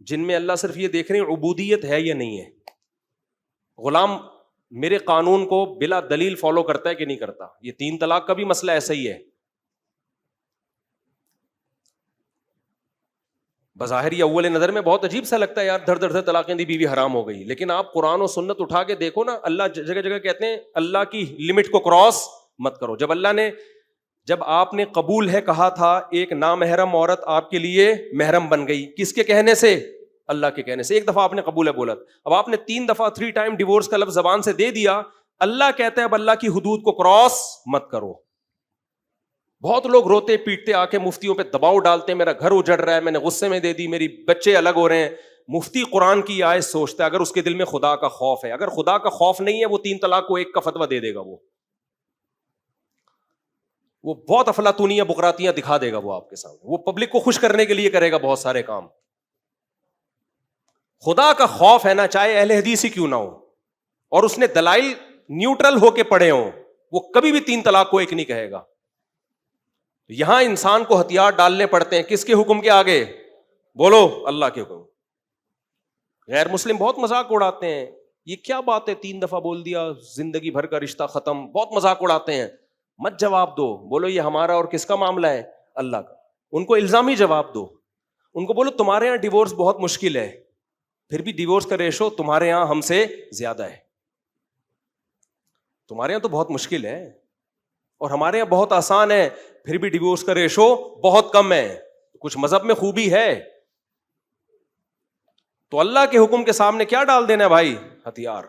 جن میں اللہ صرف یہ دیکھ رہے ہیں عبودیت ہے یا نہیں ہے. غلام میرے قانون کو بلا دلیل فالو کرتا ہے کہ نہیں کرتا. یہ 3 طلاق کا بھی مسئلہ ایسا ہی ہے. بظاہر یہ اول نظر میں بہت عجیب سا لگتا ہے یار، دھر دھر دھر طلاقیں دی، بیوی حرام ہو گئی. لیکن آپ قرآن و سنت اٹھا کے دیکھو نا، اللہ جگہ جگہ کہتے ہیں اللہ کی لمٹ کو کراس مت کرو. جب آپ نے قبول ہے کہا تھا، ایک نامحرم عورت آپ کے لیے محرم بن گئی. کس کے کہنے سے؟ اللہ کے کہنے سے. ایک دفعہ آپ نے قبول ہے بولا، اب آپ نے 3 دفعہ 3 ٹائم ڈیورس کا لفظ زبان سے دے دیا. اللہ کہتا ہے اب اللہ کی حدود کو کراس مت کرو. بہت لوگ روتے پیٹتے آ کے مفتیوں پہ دباؤ ڈالتے ہیں، میرا گھر اجڑ رہا ہے، میں نے غصے میں دے دی، میری بچے الگ ہو رہے ہیں. مفتی قرآن کی آیت سوچتا ہے اگر اس کے دل میں خدا کا خوف ہے. اگر خدا کا خوف نہیں ہے وہ 3 طلاق کو 1 کا فتویٰ دے دے گا. وہ بہت افلاطونیاں بکراتیاں دکھا دے گا وہ آپ کے سامنے. وہ پبلک کو خوش کرنے کے لیے کرے گا بہت سارے کام. خدا کا خوف ہے نا، چاہے اہل حدیث ہی کیوں نہ ہو، اور اس نے دلائل نیوٹرل ہو کے پڑھے ہوں، وہ کبھی بھی 3 طلاق کو 1 نہیں کہے گا. یہاں انسان کو ہتھیار ڈالنے پڑتے ہیں کس کے حکم کے آگے؟ بولو، اللہ کے حکم. غیر مسلم بہت مذاق اڑاتے ہیں، یہ کیا بات ہے 3 دفعہ بول دیا زندگی بھر کا رشتہ ختم. بہت مذاق اڑاتے ہیں. مت جواب دو، بولو یہ ہمارا اور کس کا معاملہ ہے؟ اللہ کا. ان کو الزامی جواب دو. ان کو بولو تمہارے یہاں ڈیورس بہت مشکل ہے، پھر بھی ڈیورس کا ریشو تمہارے یہاں ہم سے زیادہ ہے. تمہارے یہاں تو بہت مشکل ہے اور ہمارے یہاں بہت آسان ہے، پھر بھی ڈیورس کا ریشو بہت کم ہے. کچھ مذہب میں خوبی ہے. تو اللہ کے حکم کے سامنے کیا ڈال دینا ہے بھائی؟ ہتھیار.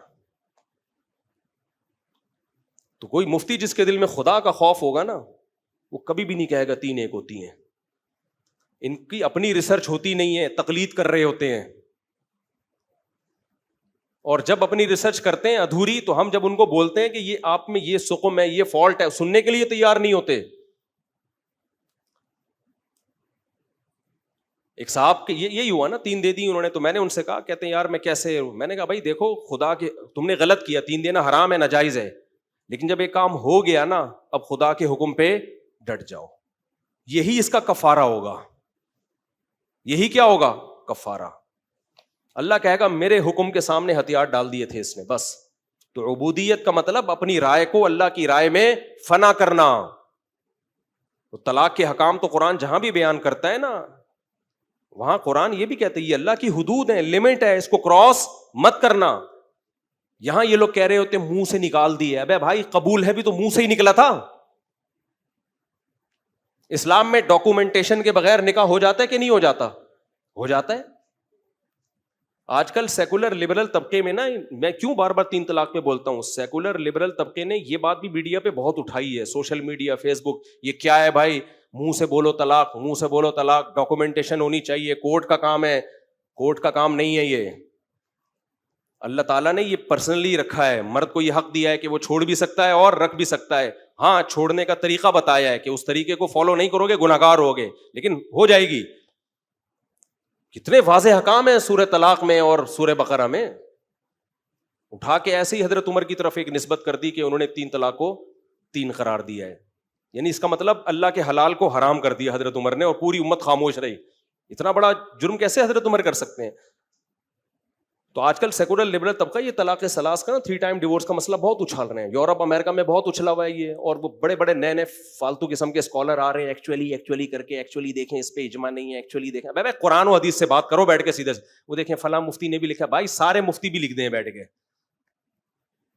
تو کوئی مفتی جس کے دل میں خدا کا خوف ہوگا نا، وہ کبھی بھی نہیں کہے گا 3 1 ہوتی ہیں. ان کی اپنی ریسرچ ہوتی نہیں ہے، تقلید کر رہے ہوتے ہیں. اور جب اپنی ریسرچ کرتے ہیں ادھوری، تو ہم جب ان کو بولتے ہیں کہ یہ آپ میں یہ سقم ہے، یہ فالٹ ہے، سننے کے لیے تیار نہیں ہوتے. ایک صاحب کے یہی ہوا نا، 3 دے دی انہوں نے، تو میں نے ان سے کہا، کہتے ہیں یار میں کیسے؟ میں نے کہا بھائی دیکھو، خدا کے تم نے غلط کیا، 3 دینا حرام ہے، ناجائز ہے، لیکن جب ایک کام ہو گیا نا، اب خدا کے حکم پہ ڈٹ جاؤ. یہی اس کا کفارہ ہوگا. یہی کیا ہوگا؟ کفارہ. اللہ کہے گا میرے حکم کے سامنے ہتھیار ڈال دیے تھے اس نے، بس. تو عبودیت کا مطلب اپنی رائے کو اللہ کی رائے میں فنا کرنا. تو طلاق کے حکام تو قرآن جہاں بھی بیان کرتا ہے نا، وہاں قرآن یہ بھی کہتے ہیں یہ اللہ کی حدود ہیں، لمٹ ہے، اس کو کراس مت کرنا. یہاں یہ لوگ کہہ رہے ہوتے منہ سے نکال دیے. ابے بھائی قبول ہے بھی تو منہ سے ہی نکلا تھا. اسلام میں ڈاکومنٹیشن کے بغیر نکاح ہو جاتا ہے کہ نہیں ہو جاتا؟ ہو جاتا ہے. آج کل سیکولر لبرل طبقے میں نا، میں کیوں بار بار 3 طلاق پہ بولتا ہوں، سیکولر لبرل طبقے نے یہ بات بھی میڈیا پہ بہت اٹھائی ہے، سوشل میڈیا، فیس بک. یہ کیا ہے بھائی، منہ سے بولو طلاق، منہ سے بولو طلاق، ڈاکومنٹیشن ہونی چاہیے، کورٹ کا کام ہے. کورٹ کا کام نہیں ہے یہ. اللہ تعالیٰ نے یہ پرسنلی رکھا ہے. مرد کو یہ حق دیا ہے کہ وہ چھوڑ بھی سکتا ہے اور رکھ بھی سکتا ہے. ہاں، چھوڑنے کا طریقہ بتایا ہے کہ اس طریقے کو فالو نہیں کرو گے گناہگار ہوگے، لیکن ہو جائے گی. کتنے واضح حکام ہیں سورہ طلاق میں اور سورہ بقرہ میں. اٹھا کے ایسے ہی حضرت عمر کی طرف ایک نسبت کر دی کہ انہوں نے 3 طلاق کو 3 قرار دیا ہے. یعنی اس کا مطلب اللہ کے حلال کو حرام کر دیا حضرت عمر نے، اور پوری امت خاموش رہی. اتنا بڑا جرم کیسے حضرت عمر کر سکتے ہیں؟ تو آج کل سیکولر لبرل طبقہ یہ طلاق ثلاث کا نا 3 ٹائم ڈیورس کا مسئلہ بہت اچھال رہے ہیں. یورپ امریکہ میں بہت اچھلا ہوا ہے یہ، اور وہ بڑے بڑے نئے نئے فالتو قسم کے اسکالر آ رہے ہیں، ایکچولی کر کے، ایکچولی دیکھیں اس پہ اجماع نہیں ہے، ایکچولی دیکھیں. بھائی قرآن و حدیث سے بات کرو بیٹھ کے سیدھے سے. وہ دیکھیں فلاں مفتی نے بھی لکھا. بھائی سارے مفتی بھی لکھ دیں بیٹھ کے.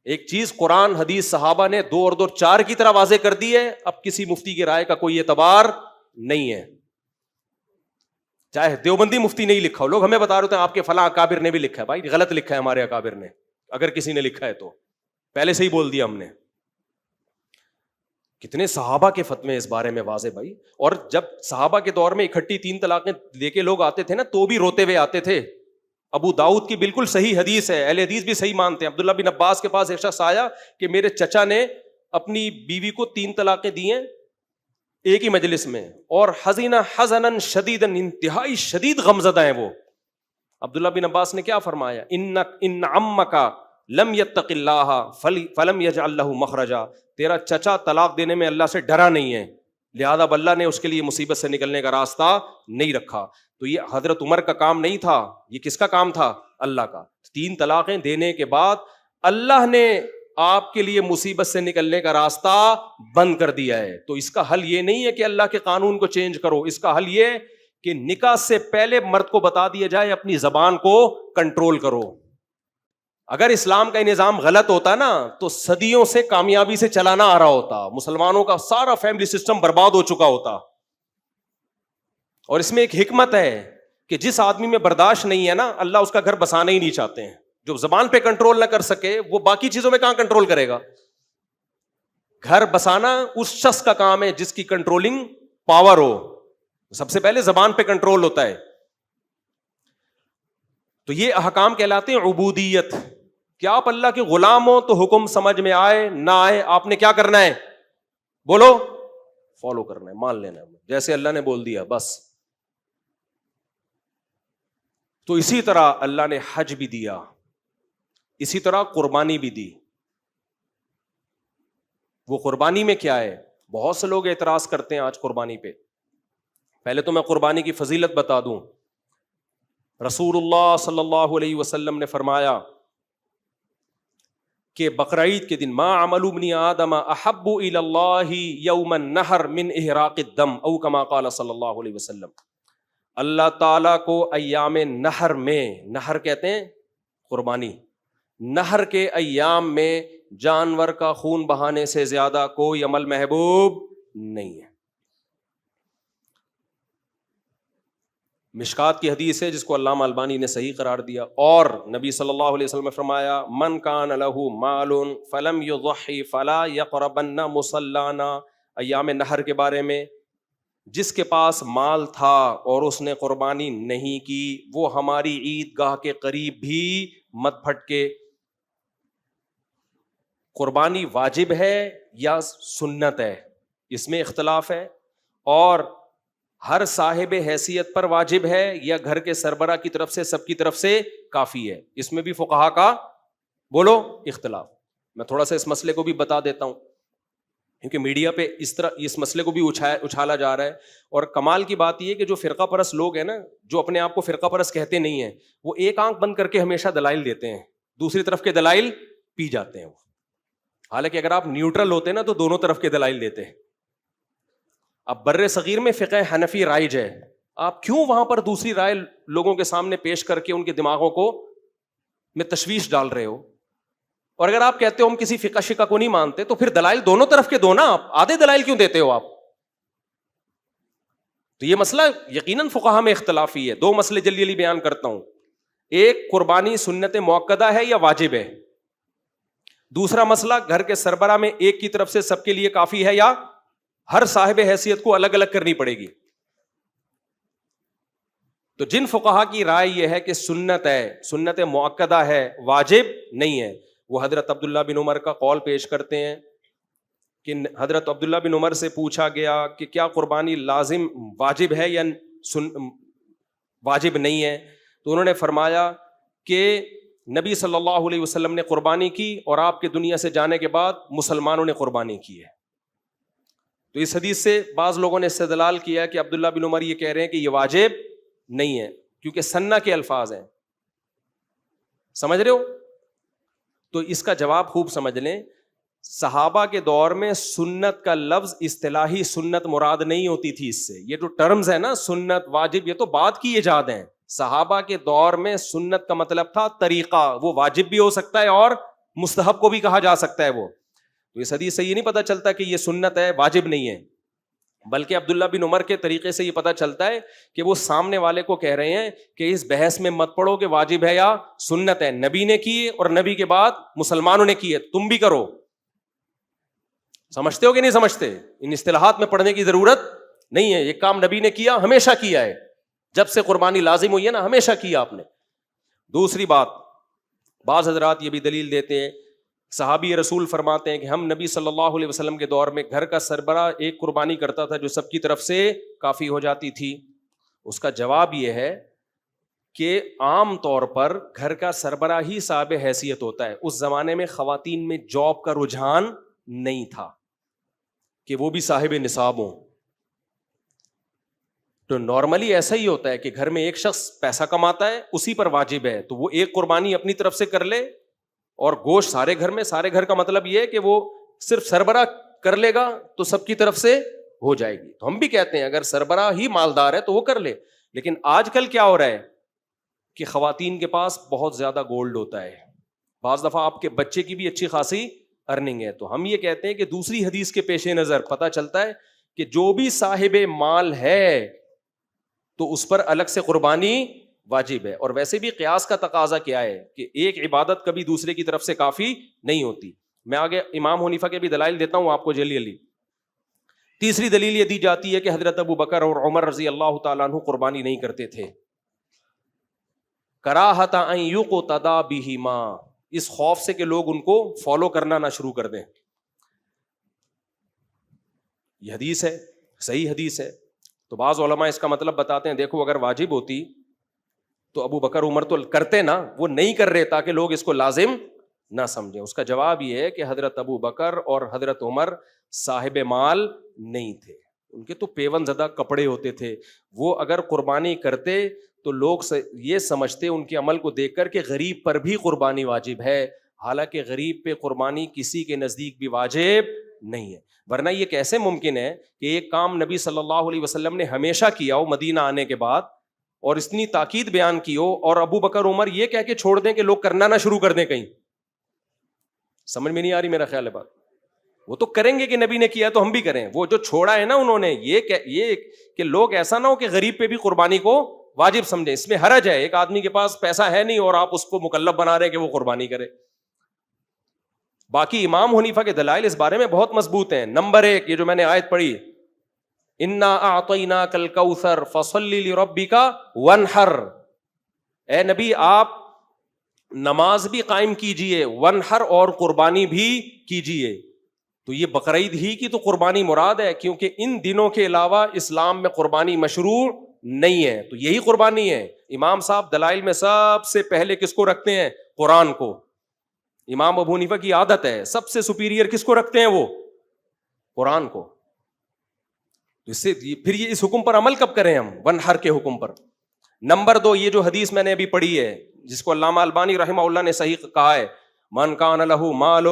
ایک چیز قرآن حدیث صحابہ نے 2 اور 2 4 کی طرح واضح کر دی ہے. اب کسی مفتی کی رائے کا کوئی اعتبار نہیں ہے، چاہے دیوبندی مفتی نہیں لکھا ہو. لوگ ہمیں بتا رہے ہیں آپ کے فلاں اکابر نے بھی لکھا ہے. بھائی غلط لکھا ہے ہمارے اکابر نے. اگر کسی نے لکھا ہے تو پہلے سے ہی بول دیا ہم نے. کتنے صحابہ کے فتوے اس بارے میں واضح بھائی. اور جب صحابہ کے دور میں اکٹھی 3 طلاقیں لے کے لوگ آتے تھے نا، تو بھی روتے ہوئے آتے تھے. ابو داؤد کی بالکل صحیح حدیث ہے، اہل حدیث بھی صحیح مانتے ہیں. عبداللہ بن عباس کے پاس ایک شخص آیا کہ میرے چچا نے اپنی بیوی کو 3 طلاقیں دی ہیں ایک ہی مجلس میں، اور حزینہ حزنن شدیدن، انتہائی شدید غمزدہ ہیں وہ. عبداللہ بن عباس نے کیا فرمایا؟ ان عمک لم یتق اللہ فلم یجعل لہ مخرجا، تیرا چچا طلاق دینے میں اللہ سے ڈرا نہیں ہے، لہذا اللہ نے اس کے لیے مصیبت سے نکلنے کا راستہ نہیں رکھا۔ تو یہ حضرت عمر کا کام نہیں تھا، یہ کس کا کام تھا؟ اللہ کا۔ 3 طلاقیں دینے کے بعد اللہ نے آپ کے لیے مصیبت سے نکلنے کا راستہ بند کر دیا ہے۔ تو اس کا حل یہ نہیں ہے کہ اللہ کے قانون کو چینج کرو، اس کا حل یہ کہ نکاح سے پہلے مرد کو بتا دیا جائے اپنی زبان کو کنٹرول کرو۔ اگر اسلام کا نظام غلط ہوتا نا تو صدیوں سے کامیابی سے چلانا آ رہا ہوتا، مسلمانوں کا سارا فیملی سسٹم برباد ہو چکا ہوتا۔ اور اس میں ایک حکمت ہے کہ جس آدمی میں برداشت نہیں ہے نا، اللہ اس کا گھر بسانا ہی نہیں چاہتے ہیں۔ جو زبان پہ کنٹرول نہ کر سکے وہ باقی چیزوں میں کہاں کنٹرول کرے گا؟ گھر بسانا اس شخص کا کام ہے جس کی کنٹرولنگ پاور ہو۔ سب سے پہلے زبان پہ کنٹرول ہوتا ہے۔ تو یہ احکام کہلاتے ہیں عبودیت، کہ آپ اللہ کے غلام ہو تو حکم سمجھ میں آئے نہ آئے آپ نے کیا کرنا ہے؟ بولو، فالو کرنا ہے، مان لینا ہے، جیسے اللہ نے بول دیا بس۔ تو اسی طرح اللہ نے حج بھی دیا، اسی طرح قربانی بھی دی۔ وہ قربانی میں کیا ہے؟ بہت سے لوگ اعتراض کرتے ہیں آج قربانی پہ۔ پہلے تو میں قربانی کی فضیلت بتا دوں۔ رسول اللہ صلی اللہ علیہ وسلم نے فرمایا کہ بقرعید کے دن ما عمل ابن آدم احب الی اللہ یوم النحر من احراق الدم او کما قال صلی اللہ علیہ وسلم، اللہ تعالیٰ کو ایام نحر میں، نحر کہتے ہیں قربانی، نحر کے ایام میں جانور کا خون بہانے سے زیادہ کوئی عمل محبوب نہیں ہے۔ مشکات کی حدیث ہے جس کو علامہ البانی نے صحیح قرار دیا، اور نبی صلی اللہ علیہ وسلم نے فرمایا من کان لہ مال فلم یضحی فلا یقربن مصلانا، ایام نحر کے بارے میں، جس کے پاس مال تھا اور اس نے قربانی نہیں کی وہ ہماری عید گاہ کے قریب بھی مت پھٹکے۔ قربانی واجب ہے یا سنت ہے، اس میں اختلاف ہے، اور ہر صاحب حیثیت پر واجب ہے یا گھر کے سربراہ کی طرف سے، سب کی طرف سے کافی ہے، اس میں بھی فقہا کا بولو اختلاف۔ میں تھوڑا سا اس مسئلے کو بھی بتا دیتا ہوں کیونکہ میڈیا پہ اس طرح اس مسئلے کو بھی اچھالا جا رہا ہے، اور کمال کی بات یہ کہ جو فرقہ پرست لوگ ہیں نا، جو اپنے آپ کو فرقہ پرست کہتے نہیں ہیں، وہ ایک آنکھ بند کر کے ہمیشہ دلائل دیتے ہیں، دوسری طرف کے دلائل پی جاتے ہیں وہ۔ حالانکہ اگر آپ نیوٹرل ہوتے نا تو دونوں طرف کے دلائل دیتے ہیں۔ اب بر صغیر میں فقہ حنفی رائج ہے، آپ کیوں وہاں پر دوسری رائے لوگوں کے سامنے پیش کر کے ان کے دماغوں کو میں تشویش ڈال رہے ہو؟ اور اگر آپ کہتے ہو ہم کسی فقہ شقہ کو نہیں مانتے تو پھر دلائل دونوں طرف کے دو نا، آپ آدھے دلائل کیوں دیتے ہو آپ؟ تو یہ مسئلہ یقیناً فقہا میں اختلافی ہے۔ 2 مسئلے جلدی جلدی بیان کرتا ہوں۔ ایک، قربانی سنت موقدہ ہے یا واجب ہے؟ دوسرا مسئلہ، گھر کے سربراہ میں ایک کی طرف سے سب کے لیے کافی ہے یا ہر صاحب حیثیت کو الگ الگ کرنی پڑے گی؟ تو جن فقہا کی رائے یہ ہے کہ سنت ہے، سنت مؤکدہ ہے، واجب نہیں ہے، وہ حضرت عبداللہ بن عمر کا قول پیش کرتے ہیں کہ حضرت عبداللہ بن عمر سے پوچھا گیا کہ کیا قربانی لازم واجب ہے یا واجب نہیں ہے؟ تو انہوں نے فرمایا کہ نبی صلی اللہ علیہ وسلم نے قربانی کی اور آپ کے دنیا سے جانے کے بعد مسلمانوں نے قربانی کی ہے۔ تو اس حدیث سے بعض لوگوں نے استدلال کیا کہ عبداللہ بن عمر یہ کہہ رہے ہیں کہ یہ واجب نہیں ہے کیونکہ سنہ کے الفاظ ہیں، سمجھ رہے ہو؟ تو اس کا جواب خوب سمجھ لیں، صحابہ کے دور میں سنت کا لفظ اصطلاحی سنت مراد نہیں ہوتی تھی، اس سے یہ جو ٹرمز ہیں نا سنت واجب یہ تو بعد کی ایجاد ہیں۔ صحابہ کے دور میں سنت کا مطلب تھا طریقہ، وہ واجب بھی ہو سکتا ہے اور مستحب کو بھی کہا جا سکتا ہے۔ وہ تو اس حدیث سے یہ نہیں پتہ چلتا کہ یہ سنت ہے واجب نہیں ہے، بلکہ عبداللہ بن عمر کے طریقے سے یہ پتہ چلتا ہے کہ وہ سامنے والے کو کہہ رہے ہیں کہ اس بحث میں مت پڑو کہ واجب ہے یا سنت ہے، نبی نے کی اور نبی کے بعد مسلمانوں نے کی ہے، تم بھی کرو۔ سمجھتے ہو کہ نہیں سمجھتے؟ ان اصطلاحات میں پڑھنے کی ضرورت نہیں ہے، یہ کام نبی نے کیا، ہمیشہ کیا ہے، جب سے قربانی لازم ہوئی ہے نا ہمیشہ کیا آپ نے۔ دوسری بات، بعض حضرات یہ بھی دلیل دیتے ہیں، صحابی رسول فرماتے ہیں کہ ہم نبی صلی اللہ علیہ وسلم کے دور میں گھر کا سربراہ ایک قربانی کرتا تھا جو سب کی طرف سے کافی ہو جاتی تھی۔ اس کا جواب یہ ہے کہ عام طور پر گھر کا سربراہ ہی صاحب حیثیت ہوتا ہے. اس زمانے میں خواتین میں جاب کا رجحان نہیں تھا کہ وہ بھی صاحب نصاب ہوں. تو نارملی ایسا ہی ہوتا ہے کہ گھر میں ایک شخص پیسہ کماتا ہے, اسی پر واجب ہے, تو وہ ایک قربانی اپنی طرف سے کر لے, اور گوشت سارے گھر میں, سارے گھر کا مطلب یہ ہے کہ وہ صرف سربراہ کر لے گا تو سب کی طرف سے ہو جائے گی. تو ہم بھی کہتے ہیں اگر سربراہ ہی مالدار ہے تو وہ کر لے. لیکن آج کل کیا ہو رہا ہے کہ خواتین کے پاس بہت زیادہ گولڈ ہوتا ہے, بعض دفعہ آپ کے بچے کی بھی اچھی خاصی ارننگ ہے. تو ہم یہ کہتے ہیں کہ دوسری حدیث کے پیش نظر پتہ چلتا ہے کہ جو بھی صاحب مال ہے تو اس پر الگ سے قربانی واجب ہے. اور ویسے بھی قیاس کا تقاضا کیا ہے کہ ایک عبادت کبھی دوسرے کی طرف سے کافی نہیں ہوتی. میں آگے امام حنیفہ کے بھی دلائل دیتا ہوں آپ کو جلدی جلدی. تیسری دلیل یہ دی جاتی ہے کہ حضرت ابو بکر اور عمر رضی اللہ تعالیٰ عنہ قربانی نہیں کرتے تھے, کراہت ان یقتدی بہما, اس خوف سے کہ لوگ ان کو فالو کرنا نہ شروع کر دیں. یہ حدیث ہے, صحیح حدیث ہے. تو بعض علماء اس کا مطلب بتاتے ہیں دیکھو اگر واجب ہوتی تو ابو بکر عمر تو کرتے نا, وہ نہیں کر رہے تاکہ لوگ اس کو لازم نہ سمجھیں. اس کا جواب یہ ہے کہ حضرت ابو بکر اور حضرت عمر صاحب مال نہیں تھے, ان کے تو پیون زدہ کپڑے ہوتے تھے. وہ اگر قربانی کرتے تو لوگ یہ سمجھتے ان کے عمل کو دیکھ کر کہ غریب پر بھی قربانی واجب ہے, حالانکہ غریب پہ قربانی کسی کے نزدیک بھی واجب نہیں ہے. ورنہ یہ کیسے ممکن ہے کہ ایک کام نبی صلی اللہ علیہ وسلم نے ہمیشہ کیا ہو مدینہ آنے کے بعد, اور اتنی تاکید بیان کی ہو, اور ابو بکر عمر یہ کہہ کے چھوڑ دیں کہ لوگ کرنا نہ شروع کر دیں کہیں. سمجھ میں نہیں آ رہی میرا خیال ہے بات. وہ تو کریں گے کہ نبی نے کیا تو ہم بھی کریں. وہ جو چھوڑا ہے نا انہوں نے, یہ کہ لوگ ایسا نہ ہو کہ غریب پہ بھی قربانی کو واجب سمجھیں. اس میں حرج ہے, ایک آدمی کے پاس پیسہ ہے نہیں اور آپ اس کو مکلف بنا رہے ہیں کہ وہ قربانی کرے. باقی امام حنیفہ کے دلائل اس بارے میں بہت مضبوط ہیں. نمبر 1, یہ جو میں نے آیت پڑھی, انا اعطیناک الکوثر فصل لربک وانحر, اے نبی آپ نماز بھی قائم کیجئے, وانحر اور قربانی بھی کیجئے. تو یہ بقرعید ہی کی تو قربانی مراد ہے, کیونکہ ان دنوں کے علاوہ اسلام میں قربانی مشروع نہیں ہے, تو یہی قربانی ہے. امام صاحب دلائل میں سب سے پہلے کس کو رکھتے ہیں؟ قرآن کو. امام ابو حنیفہ کی عادت ہے سب سے سپیریئر کس کو رکھتے ہیں؟ وہ قرآن کو. اس سے پھر یہ اس حکم پر عمل کب کریں ہم؟ ونحر کے حکم پر. نمبر 2, یہ جو حدیث میں نے ابھی پڑھی ہے جس کو علامہ البانی رحمہ اللہ نے صحیح کہا ہے, من کان لہ مال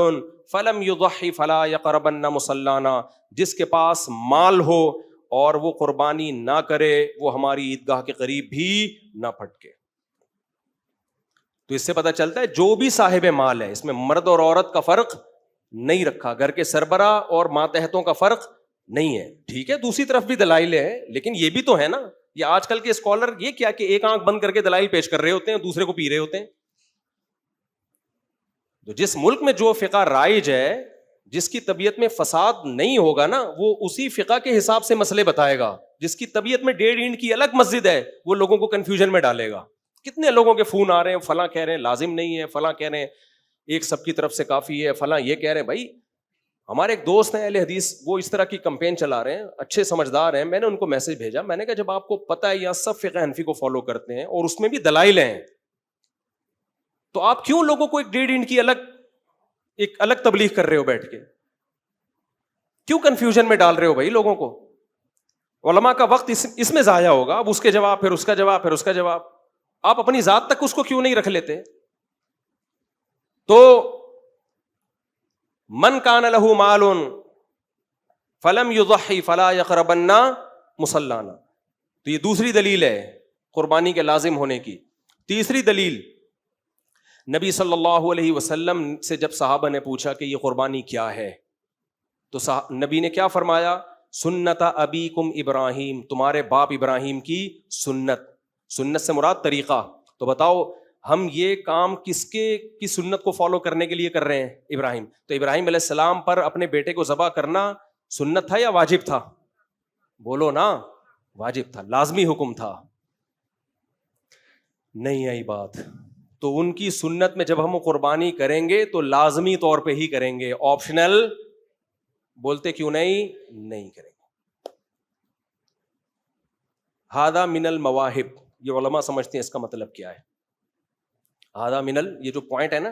فلم یضحی فلا یقربن مصلانا, جس کے پاس مال ہو اور وہ قربانی نہ کرے وہ ہماری عیدگاہ کے قریب بھی نہ پھٹکے. تو اس سے پتہ چلتا ہے جو بھی صاحب مال ہے, اس میں مرد اور عورت کا فرق نہیں رکھا, گھر کے سربراہ اور ماتحتوں کا فرق نہیں ہے. ٹھیک ہے, دوسری طرف بھی دلائل ہے, لیکن یہ بھی تو ہے نا. یہ آج کل کے اسکالر یہ کیا کہ ایک آنکھ بند کر کے دلائل پیش کر رہے ہوتے ہیں, دوسرے کو پی رہے ہوتے ہیں. تو جس ملک میں جو فقہ رائج ہے, جس کی طبیعت میں فساد نہیں ہوگا نا, وہ اسی فقہ کے حساب سے مسئلے بتائے گا. جس کی طبیعت میں 1.5 اینٹ کی الگ مسجد ہے, وہ لوگوں کو کنفیوژن میں ڈالے گا. کتنے لوگوں کے فون آ رہے ہیں, فلاں کہہ رہے ہیں لازم نہیں ہے, فلاں کہہ رہے ہیں ایک سب کی طرف سے کافی ہے, فلاں یہ کہہ رہے ہیں. بھائی ہمارے ایک دوست ہیں اہل حدیث, وہ اس طرح کی کمپین چلا رہے ہیں, اچھے سمجھدار ہیں. میں نے ان کو میسج بھیجا, میں نے کہا جب آپ کو پتہ ہے یہاں سب فقہ حنفی کو فالو کرتے ہیں اور اس میں بھی دلائل ہیں, تو آپ کیوں لوگوں کو ایک 1.5 اینٹ کی الگ تبلیغ کر رہے ہو بیٹھ کے؟ کیوں کنفیوژن میں ڈال رہے ہو بھائی لوگوں کو؟ علماء کا وقت اس میں ضائع ہوگا. اب اس کے جواب, پھر اس کا جواب, پھر اس کا جواب. آپ اپنی ذات تک اس کو کیوں نہیں رکھ لیتے؟ تو من کان لہ مال فلم یضحی فلا یقربن مصلانا, تو یہ دوسری دلیل ہے قربانی کے لازم ہونے کی. تیسری دلیل, نبی صلی اللہ علیہ وسلم سے جب صحابہ نے پوچھا کہ یہ قربانی کیا ہے, تو نبی نے کیا فرمایا؟ سنت ابیکم ابراہیم, تمہارے باپ ابراہیم کی سنت. سنت سے مراد طریقہ. تو بتاؤ ہم یہ کام کس کی سنت کو فالو کرنے کے لیے کر رہے ہیں؟ ابراہیم. تو ابراہیم علیہ السلام پر اپنے بیٹے کو ذبح کرنا سنت تھا یا واجب تھا؟ بولو نا. واجب تھا, لازمی حکم تھا. نہیں آئی بات. تو ان کی سنت میں جب ہم قربانی کریں گے تو لازمی طور پہ ہی کریں گے, آپشنل بولتے کیوں نہیں کریں گے. ہذا من المواہب, یہ علماء سمجھتے ہیں اس کا مطلب کیا ہے. آدھا منل، یہ جو پوائنٹ ہے نا،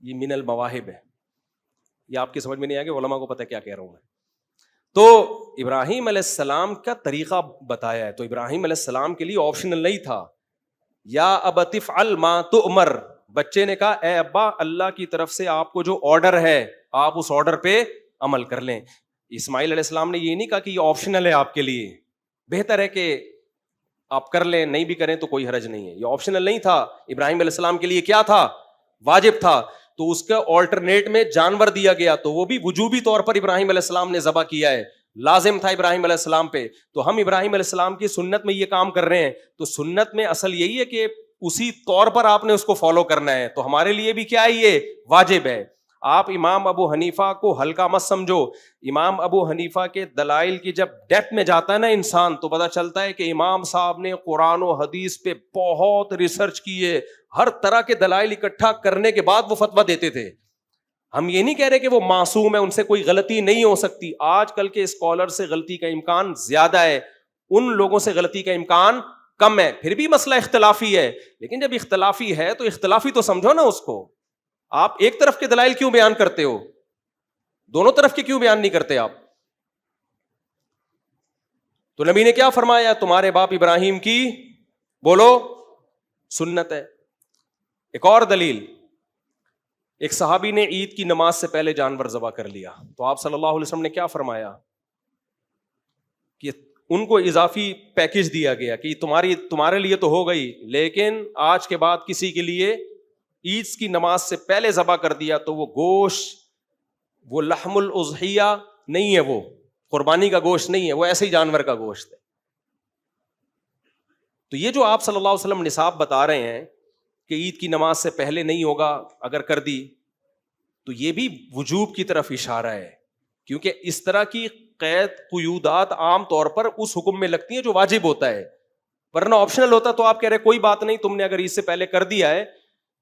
یہ من المواہب ہے. یہ آپ کی سمجھ میں نہیں آئے گا، علماء کو پتہ کیا کہہ رہا ہوں میں. تو ابراہیم علیہ السلام کا طریقہ بتایا ہے. تو ابراہیم علیہ السلام کے لیے آپشنل نہیں تھا. یا ابت افعل ما تؤمر، بچے نے کہا اے ابا اللہ کی طرف سے آپ کو جو آرڈر ہے آپ اس آرڈر پہ عمل کر لیں. اسماعیل علیہ السلام نے یہ نہیں کہا کہ یہ آپشنل ہے آپ کے لیے، بہتر ہے کہ آپ کر لیں، نہیں بھی کریں تو کوئی حرج نہیں ہے. یہ آپشنل نہیں تھا، ابراہیم علیہ السلام کے لیے کیا تھا؟ واجب تھا. تو اس کا آلٹرنیٹ میں جانور دیا گیا، تو وہ بھی وجوبی طور پر ابراہیم علیہ السلام نے ذبح کیا ہے، لازم تھا ابراہیم علیہ السلام پہ. تو ہم ابراہیم علیہ السلام کی سنت میں یہ کام کر رہے ہیں. تو سنت میں اصل یہی ہے کہ اسی طور پر آپ نے اس کو فالو کرنا ہے. تو ہمارے لیے بھی کیا ہے، یہ واجب ہے. آپ امام ابو حنیفہ کو ہلکا مت سمجھو. امام ابو حنیفہ کے دلائل کی جب ڈیپتھ میں جاتا ہے نا انسان، تو پتہ چلتا ہے کہ امام صاحب نے قرآن و حدیث پہ بہت ریسرچ کی ہے، ہر طرح کے دلائل اکٹھا کرنے کے بعد وہ فتویٰ دیتے تھے. ہم یہ نہیں کہہ رہے کہ وہ معصوم ہے، ان سے کوئی غلطی نہیں ہو سکتی. آج کل کے اسکالر سے غلطی کا امکان زیادہ ہے، ان لوگوں سے غلطی کا امکان کم ہے. پھر بھی مسئلہ اختلافی ہے، لیکن جب اختلافی ہے تو اختلافی تو سمجھو نا اس کو. آپ ایک طرف کے دلائل کیوں بیان کرتے ہو؟ دونوں طرف کے کیوں بیان نہیں کرتے آپ؟ تو نبی نے کیا فرمایا؟ تمہارے باپ ابراہیم کی بولو سنت ہے. ایک اور دلیل، ایک صحابی نے عید کی نماز سے پہلے جانور ذبح کر لیا، تو آپ صلی اللہ علیہ وسلم نے کیا فرمایا کہ ان کو اضافی پیکج دیا گیا کہ تمہارے لیے تو ہو گئی، لیکن آج کے بعد کسی کے لیے عید کی نماز سے پہلے ذبح کر دیا تو وہ گوشت، وہ لحم الاضحیہ نہیں ہے، وہ قربانی کا گوشت نہیں ہے، وہ ایسے ہی جانور کا گوشت ہے. تو یہ جو آپ صلی اللہ علیہ وسلم نصاب بتا رہے ہیں کہ عید کی نماز سے پہلے نہیں ہوگا اگر کر دی، تو یہ بھی وجوب کی طرف اشارہ ہے، کیونکہ اس طرح کی قید قیودات عام طور پر اس حکم میں لگتی ہیں جو واجب ہوتا ہے، ورنہ آپشنل ہوتا تو آپ کہہ رہے کوئی بات نہیں، تم نے اگر عید سے پہلے کر دیا ہے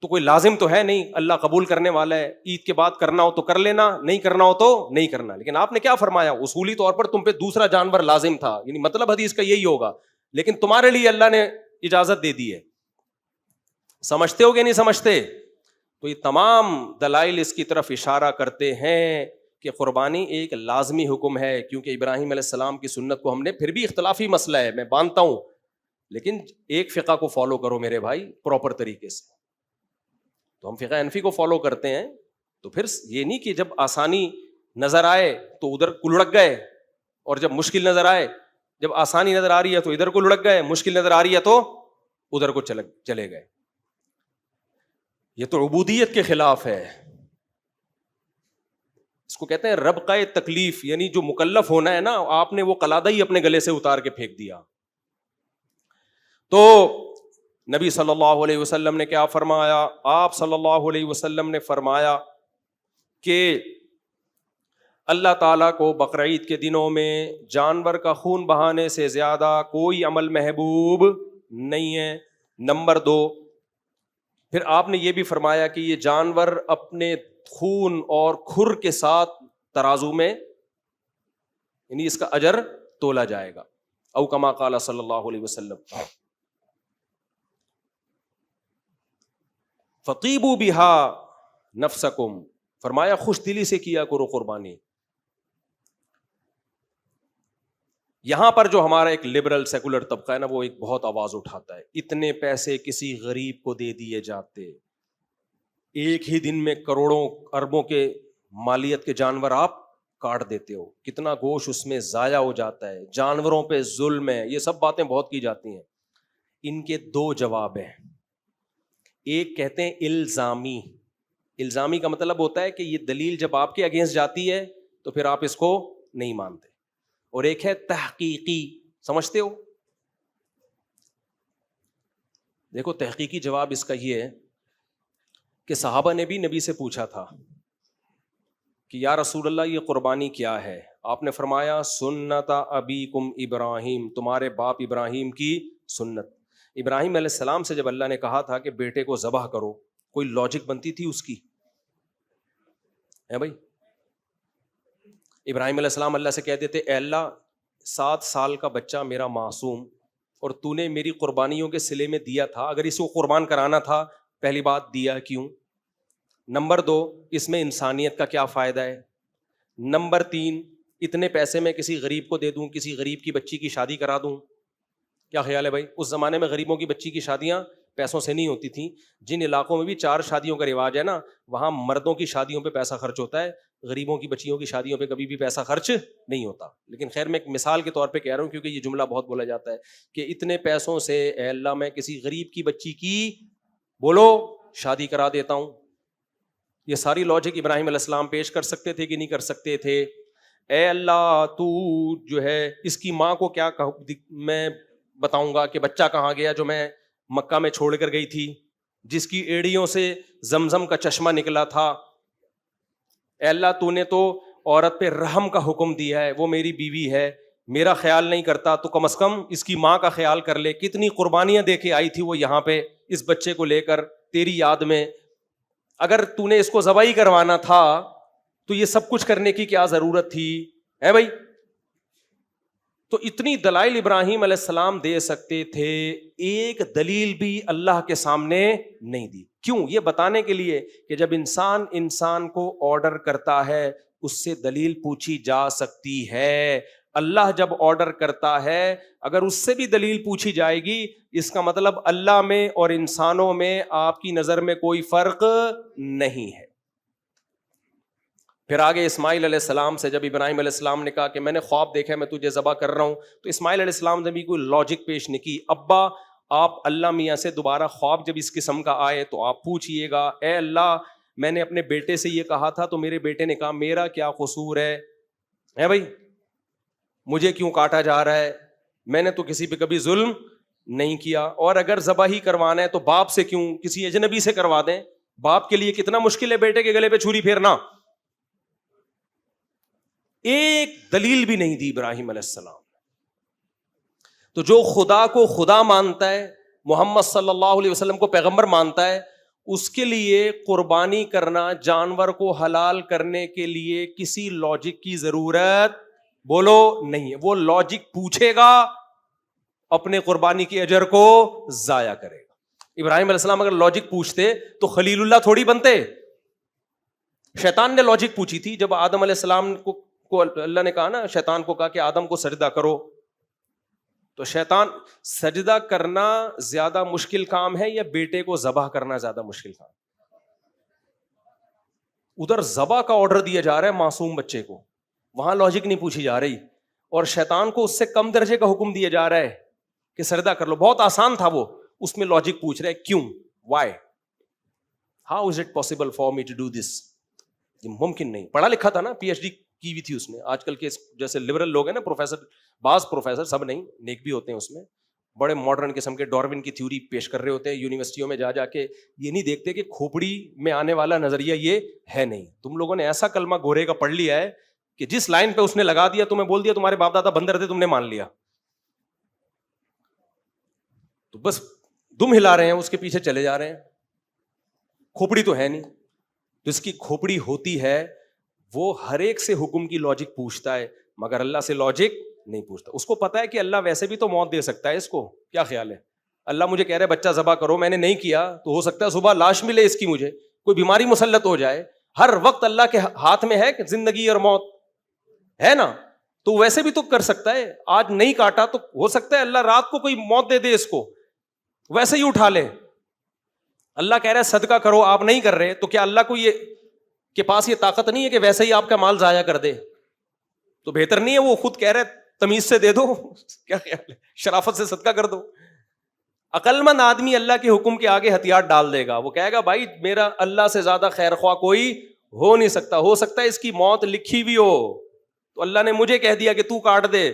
تو کوئی لازم تو ہے نہیں، اللہ قبول کرنے والا ہے، عید کے بعد کرنا ہو تو کر لینا، نہیں کرنا ہو تو نہیں کرنا. لیکن آپ نے کیا فرمایا؟ اصولی طور پر تم پہ دوسرا جانور لازم تھا، یعنی مطلب حدیث کا یہی ہوگا، لیکن تمہارے لیے اللہ نے اجازت دے دی ہے. سمجھتے ہو کہ نہیں سمجھتے؟ تو یہ تمام دلائل اس کی طرف اشارہ کرتے ہیں کہ قربانی ایک لازمی حکم ہے، کیونکہ ابراہیم علیہ السلام کی سنت کو ہم نے، پھر بھی اختلافی مسئلہ ہے میں مانتا ہوں، لیکن ایک فقہ کو فالو کرو میرے بھائی پراپر طریقے سے. تو ہم فقہ حنفی کو فالو کرتے ہیں، تو پھر یہ نہیں کہ جب آسانی نظر آئے تو ادھر کو لڑک گئے، اور جب مشکل نظر آئے، جب آسانی نظر آ رہی ہے تو ادھر کو لڑک گئے، مشکل نظر آ رہی ہے تو ادھر کو چلے گئے. یہ تو عبودیت کے خلاف ہے. اس کو کہتے ہیں ربقہ تکلیف، یعنی جو مکلف ہونا ہے نا، آپ نے وہ قلادہ ہی اپنے گلے سے اتار کے پھینک دیا. تو نبی صلی اللہ علیہ وسلم نے کیا فرمایا؟ آپ صلی اللہ علیہ وسلم نے فرمایا کہ اللہ تعالیٰ کو بقرعید کے دنوں میں جانور کا خون بہانے سے زیادہ کوئی عمل محبوب نہیں ہے. نمبر 2، پھر آپ نے یہ بھی فرمایا کہ یہ جانور اپنے خون اور کھر کے ساتھ ترازو میں، یعنی اس کا اجر تولا جائے گا، او کما قال صلی اللہ علیہ وسلم. فطیبوا بہا نفسکم، فرمایا خوش دلی سے کیا کرو قربانی. یہاں پر جو ہمارا ایک لبرل سیکولر طبقہ ہے نا، وہ ایک بہت آواز اٹھاتا ہے، اتنے پیسے کسی غریب کو دے دیے جاتے، ایک ہی دن میں کروڑوں اربوں کے مالیت کے جانور آپ کاٹ دیتے ہو، کتنا گوشت اس میں ضائع ہو جاتا ہے، جانوروں پہ ظلم ہے. یہ سب باتیں بہت کی جاتی ہیں. ان کے 2 جواب ہیں. ایک کہتے ہیں الزامی. الزامی کا مطلب ہوتا ہے کہ یہ دلیل جب آپ کے اگینسٹ جاتی ہے تو پھر آپ اس کو نہیں مانتے. اور ایک ہے تحقیقی. سمجھتے ہو؟ دیکھو تحقیقی جواب اس کا یہ ہے کہ صحابہ نے بھی نبی سے پوچھا تھا کہ یا رسول اللہ یہ قربانی کیا ہے؟ آپ نے فرمایا سنت ابیکم ابراہیم، تمہارے باپ ابراہیم کی سنت. ابراہیم علیہ السلام سے جب اللہ نے کہا تھا کہ بیٹے کو ذبح کرو، کوئی لاجک بنتی تھی اس کی؟ ہے بھائی، ابراہیم علیہ السلام اللہ سے کہتے تھے اے اللہ 7 سال کا بچہ میرا معصوم اور تو نے میری قربانیوں کے صلے میں دیا تھا, اگر اس کو قربان کرانا تھا, پہلی بات دیا کیوں؟ نمبر 2, اس میں انسانیت کا کیا فائدہ ہے؟ نمبر 3, اتنے پیسے میں کسی غریب کو دے دوں, کسی غریب کی بچی کی شادی کرا دوں, کیا خیال ہے بھائی؟ اس زمانے میں غریبوں کی بچی کی شادیاں پیسوں سے نہیں ہوتی تھیں. جن علاقوں میں بھی 4 شادیوں کا رواج ہے نا, وہاں مردوں کی شادیوں پہ پیسہ خرچ ہوتا ہے, غریبوں کی بچیوں کی شادیوں پہ کبھی بھی پیسہ خرچ نہیں ہوتا. لیکن خیر میں ایک مثال کے طور پہ کہہ رہا ہوں, کیونکہ یہ جملہ بہت بولا جاتا ہے کہ اتنے پیسوں سے اے اللہ میں کسی غریب کی بچی کی بولو شادی کرا دیتا ہوں. یہ ساری لاجک ابراہیم علیہ السلام پیش کر سکتے تھے کہ نہیں کر سکتے تھے؟ اے اللہ تو جو ہے اس کی ماں کو کیا میں بتاؤں گا کہ بچہ کہاں گیا جو میں مکہ میں چھوڑ کر گئی تھی, جس کی ایڑیوں سے زمزم کا چشمہ نکلا تھا. اے اللہ تو نے تو عورت پہ رحم کا حکم دیا ہے, وہ میری بیوی ہے, میرا خیال نہیں کرتا, تو کم از کم اس کی ماں کا خیال کر لے. کتنی قربانیاں دے کے آئی تھی وہ یہاں پہ اس بچے کو لے کر تیری یاد میں. اگر تو نے اس کو ذبح کروانا تھا تو یہ سب کچھ کرنے کی کیا ضرورت تھی ہے بھائی؟ تو اتنی دلائل ابراہیم علیہ السلام دے سکتے تھے, ایک دلیل بھی اللہ کے سامنے نہیں دی. کیوں؟ یہ بتانے کے لیے کہ جب انسان کو آرڈر کرتا ہے اس سے دلیل پوچھی جا سکتی ہے. اللہ جب آرڈر کرتا ہے اگر اس سے بھی دلیل پوچھی جائے گی, اس کا مطلب اللہ میں اور انسانوں میں آپ کی نظر میں کوئی فرق نہیں ہے. پھر آگے اسماعیل علیہ السلام سے جب ابراہیم علیہ السلام نے کہا کہ میں نے خواب دیکھا ہے, میں تجھے ذبح کر رہا ہوں, تو اسماعیل علیہ السلام نے بھی کوئی لاجک پیش نہیں کی. ابا آپ اللہ میاں سے دوبارہ خواب جب اس قسم کا آئے تو آپ پوچھئے گا, اے اللہ میں نے اپنے بیٹے سے یہ کہا تھا تو میرے بیٹے نے کہا میرا کیا قصور ہے بھائی, مجھے کیوں کاٹا جا رہا ہے, میں نے تو کسی پہ کبھی ظلم نہیں کیا. اور اگر ذبح ہی کروانا ہے تو باپ سے کیوں, کسی اجنبی سے کروا دیں. باپ کے لیے کتنا مشکل ہے بیٹے کے گلے پہ چھری پھیرنا. ایک دلیل بھی نہیں دی ابراہیم علیہ السلام. تو جو خدا کو خدا مانتا ہے, محمد صلی اللہ علیہ وسلم کو پیغمبر مانتا ہے, اس کے لیے قربانی کرنا, جانور کو حلال کرنے کے لیے کسی لاجک کی ضرورت بولو نہیں ہے. وہ لاجک پوچھے گا, اپنے قربانی کی اجر کو ضائع کرے گا. ابراہیم علیہ السلام اگر لاجک پوچھتے تو خلیل اللہ تھوڑی بنتے. شیطان نے لاجک پوچھی تھی جب آدم علیہ السلام کو اللہ نے کہا نا, شیطان کو کہا کہ آدم کو سجدہ کرو, تو شیطان سجدہ کرنا زیادہ مشکل کام ہے یا بیٹے کو ذبح کرنا زیادہ مشکل کام؟ ادھر ذبح کا آرڈر دیا جا رہا ہے معصوم بچے کو, وہاں لاجک نہیں پوچھی جا رہی, اور شیطان کو اس سے کم درجے کا حکم دیا جا رہا ہے کہ سجدہ کر لو. بہت آسان تھا وہ, اس میں لاجک پوچھ رہے کیوں, why, how is it possible for me to do this. یہ ممکن نہیں. پڑھا لکھا تھا نا, پی ایچ ڈی کی بھی تھی اس نے. آج کل کے جیسے لبرل لوگ ہیں نا, پروفیسر, بعض پروفیسر, سب نہیں, نیک بھی ہوتے ہیں اس میں, بڑے ماڈرن قسم کے ڈاروین کی تھیوری پیش کر رہے ہوتے ہیں یونیورسٹیوں میں جا کے. یہ نہیں دیکھتے کہ کھوپڑی میں آنے والا نظریہ یہ ہے نہیں. تم لوگوں نے ایسا کلمہ گورے کا پڑھ لیا ہے کہ جس لائن پہ اس نے لگا دیا, تمہیں بول دیا تمہارے باپ دادا بندر تھے, تم نے مان لیا, تو بس دم ہلا رہے ہیں, اس کے پیچھے چلے جا رہے ہیں. کھوپڑی تو ہے نہیں. جس کی کھوپڑی ہوتی ہے وہ ہر ایک سے حکم کی لاجک پوچھتا ہے, مگر اللہ سے لاجک نہیں پوچھتا. اس کو پتا ہے کہ اللہ ویسے بھی تو موت دے سکتا ہے اس کو. کیا خیال ہے, اللہ مجھے کہہ رہے بچہ ذبح کرو, میں نے نہیں کیا تو ہو سکتا ہے صبح لاش ملے اس کی, مجھے کوئی بیماری مسلط ہو جائے. ہر وقت اللہ کے ہاتھ میں ہے کہ زندگی اور موت ہے نا, تو ویسے بھی تو کر سکتا ہے. آج نہیں کاٹا تو ہو سکتا ہے اللہ رات کو کوئی موت دے دے اس کو, ویسے ہی اٹھا لے. اللہ کہہ رہا ہے صدقہ کرو, آپ نہیں کر رہے, تو کیا اللہ کو یہ کے پاس یہ طاقت نہیں ہے کہ ویسے ہی آپ کا مال ضائع کر دے؟ تو بہتر نہیں ہے وہ خود کہہ رہے تمیز سے دے دو, کیا خیال ہے, شرافت سے صدقہ کر دو. عقل مند آدمی اللہ کے حکم کے آگے ہتھیار ڈال دے گا. وہ کہے گا بھائی میرا اللہ سے زیادہ خیر خواہ کوئی ہو نہیں سکتا. ہو سکتا ہے اس کی موت لکھی بھی ہو, تو اللہ نے مجھے کہہ دیا کہ تو کاٹ دے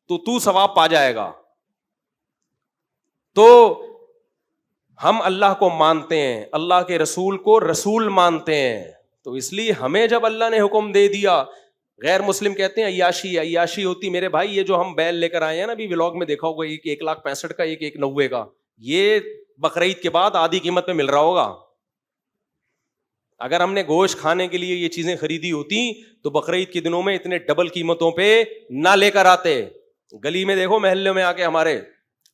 تو ثواب پا جائے گا. تو ہم اللہ کو مانتے ہیں, اللہ کے رسول کو رسول مانتے ہیں, تو اس لیے ہمیں جب اللہ نے حکم دے دیا, غیر مسلم کہتے ہیں عیاشی ہوتی. میرے بھائی یہ جو ہم بیل لے کر آئے ہیں نا, ابھی ولاگ میں دیکھا ہوگا, ایک 1,65,000 کا, ایک 1,90,000 کا, یہ بقرعید کے بعد آدھی قیمت پہ مل رہا ہوگا. اگر ہم نے گوشت کھانے کے لیے یہ چیزیں خریدی ہوتی تو بقرعید کے دنوں میں اتنے ڈبل قیمتوں پہ نہ لے کر آتے. گلی میں دیکھو, محلے میں آ کے ہمارے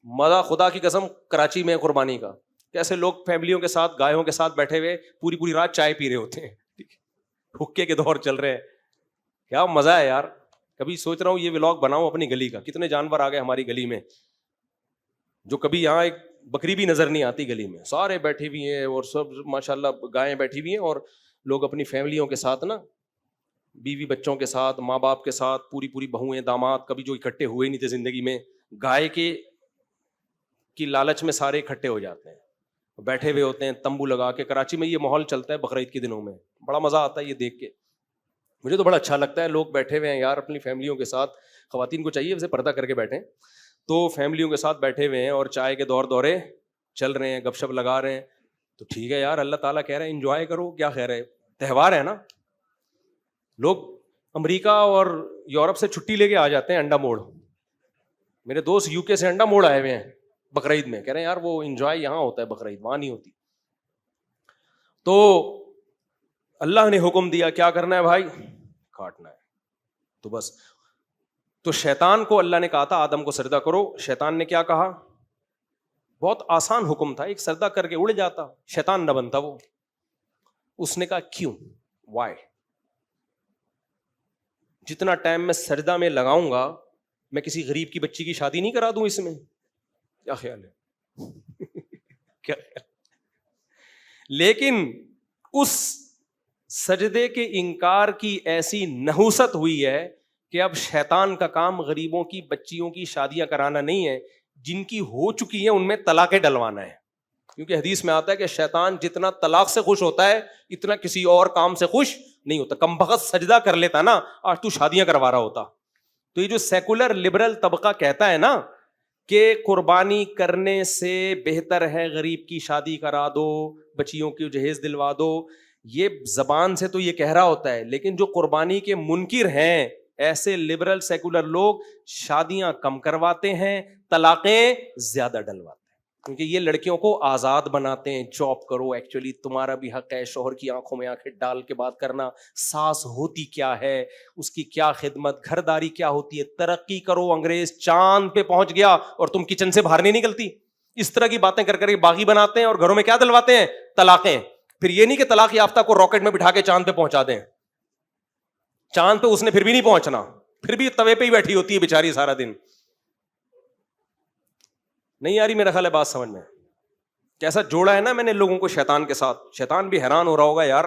مزہ خدا کی قسم کراچی میں قربانی کا، کیسے لوگ فیملیوں کے ساتھ گایوں کے ساتھ بیٹھے ہوئے پوری رات چائے پی رہے ہوتے ہیں، حقے کے دور چل رہے ہیں، کیا مزہ ہے یار. کبھی سوچ رہا ہوں یہ ولاگ بناؤں اپنی گلی کا، کتنے جانور آ گئے ہماری گلی میں جو کبھی یہاں ایک بکری بھی نظر نہیں آتی گلی میں، سارے بیٹھی ہوئی ہیں اور سب ماشاءاللہ گائیں بیٹھی ہوئی ہیں، اور لوگ اپنی فیملیوں کے ساتھ نا، بیوی بچوں کے ساتھ، ماں باپ کے ساتھ، پوری بہویں داماد کبھی جو اکٹھے ہوئے نہیں تھے زندگی میں، گائے کی لالچ میں سارے اکٹھے ہو جاتے ہیں، بیٹھے ہوئے ہوتے ہیں تمبو لگا کے. کراچی میں یہ ماحول چلتا ہے بقرعید کے دنوں میں، بڑا مزہ آتا ہے یہ دیکھ کے، مجھے تو بڑا اچھا لگتا ہے. لوگ بیٹھے ہوئے ہیں یار اپنی فیملیوں کے ساتھ، خواتین کو چاہیے ویسے پردہ کر کے بیٹھیں، تو فیملیوں کے ساتھ بیٹھے ہوئے ہیں اور چائے کے دورے چل رہے ہیں، گپ شپ لگا رہے ہیں. تو ٹھیک ہے یار، اللہ تعالیٰ کہہ رہے ہیں انجوائے کرو، کیا خیر ہے، تہوار ہے نا. لوگ امریکہ اور یورپ سے چھٹی لے کے آ جاتے ہیں انڈا موڑ. میرے دوست یو کے سے انڈا موڑ آئے ہوئے ہیں بقرعید میں، کہہ رہے ہیں یار وہ انجوائے یہاں ہوتا ہے بقرعید، وہاں نہیں ہوتی. تو اللہ نے حکم دیا کیا کرنا ہے بھائی، کاٹنا ہے. تو بس، تو شیطان کو اللہ نے کہا تھا آدم کو سجدہ کرو، شیطان نے کیا کہا، بہت آسان حکم تھا، ایک سجدہ کر کے اڑ جاتا، شیطان نہ بنتا وہ. اس نے کہا کیوں، وائی، جتنا ٹائم میں سجدہ میں لگاؤں گا میں کسی غریب کی بچی کی شادی نہیں کرا دوں اس میں، کیا خیال ہے کیا خیال. لیکن اس سجدے کے انکار کی ایسی نحوست ہوئی ہے کہ اب شیطان کا کام غریبوں کی بچیوں کی شادیاں کرانا نہیں ہے، جن کی ہو چکی ہیں ان میں طلاقیں ڈلوانا ہے. کیونکہ حدیث میں آتا ہے کہ شیطان جتنا طلاق سے خوش ہوتا ہے اتنا کسی اور کام سے خوش نہیں ہوتا. کم بخت سجدہ کر لیتا نا، آج تو شادیاں کروا رہا ہوتا. تو یہ جو سیکولر لبرل طبقہ کہتا ہے نا کہ قربانی کرنے سے بہتر ہے غریب کی شادی کرا دو، بچیوں کی جہیز دلوا دو، یہ زبان سے تو یہ کہہ رہا ہوتا ہے، لیکن جو قربانی کے منکر ہیں ایسے لبرل سیکولر لوگ شادیاں کم کرواتے ہیں، طلاقیں زیادہ ڈلواتے ہیں، کیونکہ یہ لڑکیوں کو آزاد بناتے ہیں. جاب کرو، ایکچولی تمہارا بھی حق ہے شوہر کی آنکھوں میں آنکھیں ڈال کے بات کرنا، ساس ہوتی کیا ہے، اس کی کیا خدمت، گھرداری کیا ہوتی ہے، ترقی کرو. انگریز چاند پہ پہنچ گیا اور تم کچن سے باہر نہیں نکلتی. اس طرح کی باتیں کر کے باغی بناتے ہیں اور گھروں میں کیا دلواتے ہیں، طلاقیں. پھر یہ نہیں کہ طلاق یافتہ کو راکٹ میں بٹھا کے چاند پہ پہنچا دیں، چاند پہ اس نے پھر بھی نہیں پہنچنا، پھر بھی توے پہ ہی بیٹھی ہوتی ہے بیچاری سارا دن. نہیں آ رہی میرا خیال ہے بات سمجھ میں. کیسا جوڑا ہے نا میں نے لوگوں کو شیطان کے ساتھ. شیطان بھی حیران ہو رہا ہوگا یار،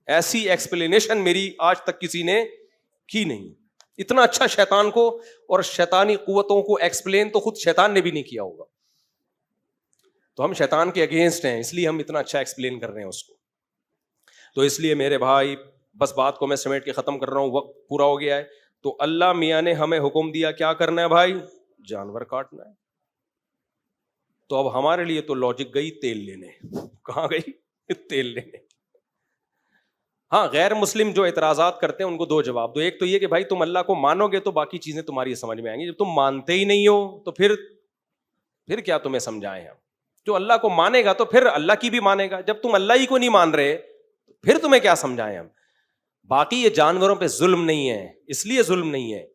ایسی ایکسپلینیشن میری آج تک کسی نے کی نہیں. اتنا اچھا شیطان کو اور شیطانی قوتوں کو ایکسپلین تو خود شیطان نے بھی نہیں کیا ہوگا. تو ہم شیطان کے اگینسٹ ہیں، اس لیے ہم اتنا اچھا ایکسپلین کر رہے ہیں اس کو. تو اس لیے میرے بھائی بس بات کو میں سمیٹ کے ختم کر رہا ہوں، وقت پورا ہو گیا ہے. تو اللہ میاں نے ہمیں حکم دیا کیا کرنا ہے بھائی، جانور کاٹنا ہے. تو اب ہمارے لیے تو لاجک گئی تیل لینے. کہاں گئی، تیل لینے. ہاں غیر مسلم جو اعتراضات کرتے ہیں ان کو دو جواب دو. ایک تو یہ کہ بھائی تم اللہ کو مانو گے تو باقی چیزیں تمہاری سمجھ میں آئیں گی، جب تم مانتے ہی نہیں ہو تو پھر کیا تمہیں سمجھائیں ہم. جو اللہ کو مانے گا تو پھر اللہ کی بھی مانے گا، جب تم اللہ ہی کو نہیں مان رہے پھر تمہیں کیا سمجھائیں ہم. باقی یہ جانوروں پہ ظلم نہیں ہے، اس لیے ظلم نہیں ہے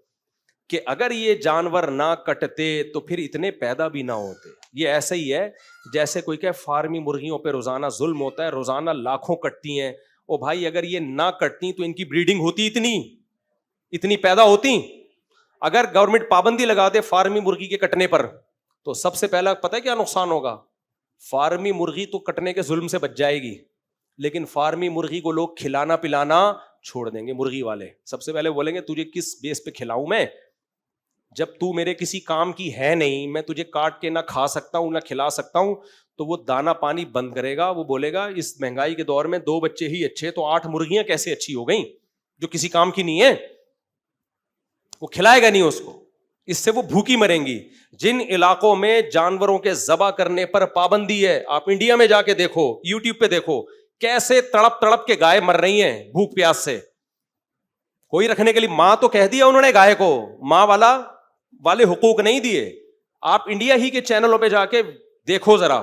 کہ اگر یہ جانور نہ کٹتے تو پھر اتنے پیدا بھی نہ ہوتے. یہ ایسے ہی ہے جیسے کوئی کہ فارمی مرغیوں پہ روزانہ ظلم ہوتا ہے، روزانہ لاکھوں کٹتی ہیں. او بھائی اگر یہ نہ کٹتی تو ان کی بریڈنگ ہوتی اتنی پیدا ہوتی. اگر گورنمنٹ پابندی لگا دے فارمی مرغی کے کٹنے پر تو سب سے پہلا پتہ ہے کیا نقصان ہوگا، فارمی مرغی تو کٹنے کے ظلم سے بچ جائے گی، لیکن فارمی مرغی کو لوگ کھلانا پلانا چھوڑ دیں گے. مرغی والے سب سے پہلے بولیں گے تجھے کس بیس پہ کھلاؤں میں، جب تو میرے کسی کام کی ہے نہیں، میں تجھے کاٹ کے نہ کھا سکتا ہوں نہ کھلا سکتا ہوں. تو وہ دانا پانی بند کرے گا، وہ بولے گا اس مہنگائی کے دور میں 2 بچے ہی اچھے، تو 8 مرغیاں کیسے اچھی ہو گئیں جو کسی کام کی نہیں ہے. وہ کھلائے گا نہیں اس کو، اس سے وہ بھوکی مریں گی. جن علاقوں میں جانوروں کے ذبح کرنے پر پابندی ہے، آپ انڈیا میں جا کے دیکھو، یوٹیوب پہ دیکھو کیسے تڑپ کے گائے مر رہی ہیں بھوک پیاس سے. کوئی رکھنے کے لیے ماں تو کہہ دیا انہوں نے گائے کو، ماں والے حقوق نہیں دیے. آپ انڈیا ہی کے چینلوں پہ جا کے دیکھو ذرا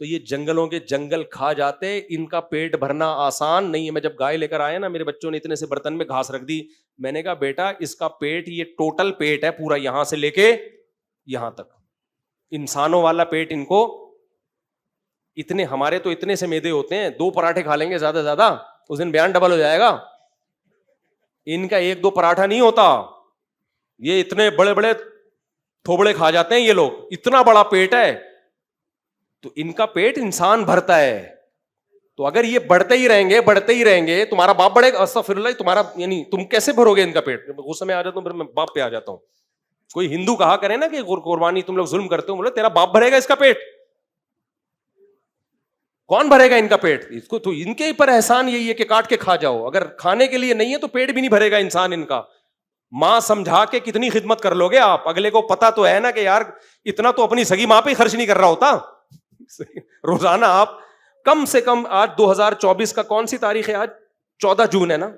تو یہ جنگلوں کے جنگل کھا جاتے, ان کا پیٹ بھرنا آسان نہیں ہے. میں جب گائے لے کر آیا نا, میرے بچوں نے اتنے سے برتن میں گھاس رکھ دی, میں نے کہا بیٹا اس کا پیٹ, یہ ٹوٹل پیٹ ہے پورا یہاں سے لے کے یہاں تک, انسانوں والا پیٹ ان کو اتنے, ہمارے تو اتنے سے میدے ہوتے ہیں, 2 پراٹھے کھا لیں گے زیادہ زیادہ, اس دن بیان ڈبل ہو جائے گا. ان کا 1-2 پراٹھا نہیں ہوتا, یہ اتنے بڑے بڑے تھوبڑے کھا جاتے ہیں یہ لوگ, اتنا بڑا پیٹ ہے. تو ان کا پیٹ انسان بھرتا ہے. تو اگر یہ بڑھتے ہی رہیں گے, تمہارا باپ بڑھے گا, استغفر اللہ, تمہارا یعنی تم کیسے بھرو گے ان کا پیٹ؟ غصے میں آ جاتا ہوں, پھر میں باپ پہ آ جاتا ہوں. کوئی ہندو کہا کرے نا کہ قربانی تم لوگ ظلم کرتے ہو, بولے تیرا باپ بھرے گا اس کا پیٹ, کون بھرے گا ان کا پیٹ؟ اس کو تو ان کے پر احسان یہی ہے کہ کاٹ کے کھا جاؤ, اگر کھانے کے لیے نہیں ہے تو پیٹ بھی نہیں بھرے گا انسان ان کا. ماں سمجھا کے کتنی خدمت کر لو گے آپ, اگلے کو پتا تو ہے نا کہ یار اتنا تو اپنی سگی ماں پہ خرچ نہیں کر رہا ہوتا روزانہ. آپ کم سے کم, آج 2024 کا کون سی تاریخ ہے؟ آج 14 جون ہے نا.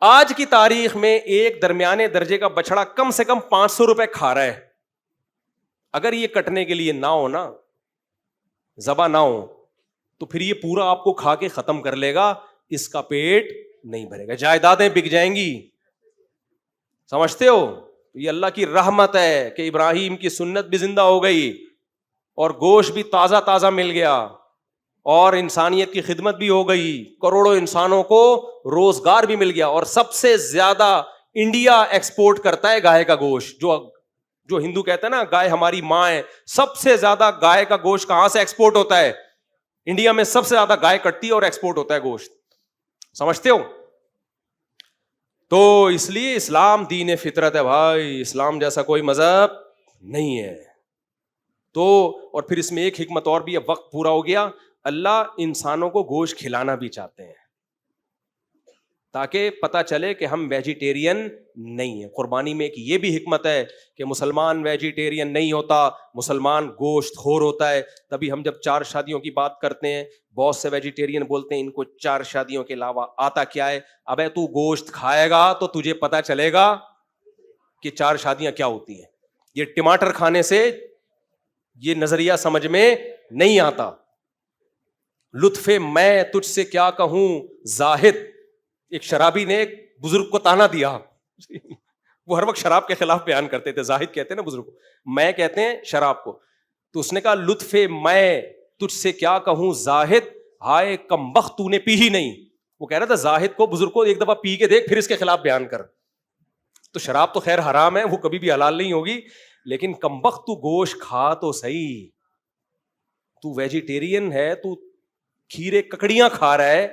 آج کی تاریخ میں ایک درمیانے درجے کا بچڑا کم سے کم 500 روپے کھا رہا ہے. اگر یہ کٹنے کے لیے نہ ہو نا, ذبح نہ ہو, تو پھر یہ پورا آپ کو کھا کے ختم کر لے گا, اس کا پیٹ نہیں بھرے گا, جائیدادیں بک جائیں گی. سمجھتے ہو؟ یہ اللہ کی رحمت ہے کہ ابراہیم کی سنت بھی زندہ ہو گئی, اور گوشت بھی تازہ تازہ مل گیا, اور انسانیت کی خدمت بھی ہو گئی, کروڑوں انسانوں کو روزگار بھی مل گیا. اور سب سے زیادہ انڈیا ایکسپورٹ کرتا ہے گائے کا گوشت. جو ہندو کہتا ہے نا گائے ہماری ماں ہے, سب سے زیادہ گائے کا گوشت کہاں سے ایکسپورٹ ہوتا ہے؟ انڈیا میں سب سے زیادہ گائے کٹتی ہے اور ایکسپورٹ ہوتا ہے گوشت. سمجھتے ہو؟ تو اس لیے اسلام دین فطرت ہے بھائی, اسلام جیسا کوئی مذہب نہیں ہے. تو اور پھر اس میں ایک حکمت اور بھی ہے, وقت پورا ہو گیا. اللہ انسانوں کو گوشت کھلانا بھی چاہتے ہیں تاکہ پتہ چلے کہ ہم ویجیٹیرین نہیں ہیں. قربانی میں ایک یہ بھی حکمت ہے کہ مسلمان ویجیٹیرین نہیں ہوتا, مسلمان گوشت خور ہوتا ہے. تبھی ہم جب 4 شادیوں کی بات کرتے ہیں, بہت سے ویجیٹیرین بولتے ہیں ان کو 4 شادیوں کے علاوہ آتا کیا ہے. ابے تو گوشت کھائے گا تو تجھے پتہ چلے گا کہ 4 شادیاں کیا ہوتی ہیں. یہ ٹماٹر کھانے سے یہ نظریہ سمجھ میں نہیں آتا. لطف میں تجھ سے کیا کہوں زاہد, ایک شرابی نے ایک بزرگ کو تانا دیا. وہ ہر وقت شراب کے خلاف بیان کرتے تھے, زاہد کہتے ہیں نا بزرگ کو, میں کہتے ہیں شراب کو. تو اس نے کہا لطف میں تجھ سے کیا کہوں زاہد, ہائے کمبخت تو نے پی ہی نہیں. وہ کہہ رہا تھا زاہد کو, بزرگ کو, ایک دفعہ پی کے دیکھ پھر اس کے خلاف بیان کر. تو شراب تو خیر حرام ہے, وہ کبھی بھی حلال نہیں ہوگی, لیکن کمبخت تو گوشت کھا تو صحیح. تو ویجیٹیرین ہے, تو کھیرے ککڑیاں کھا رہا ہے,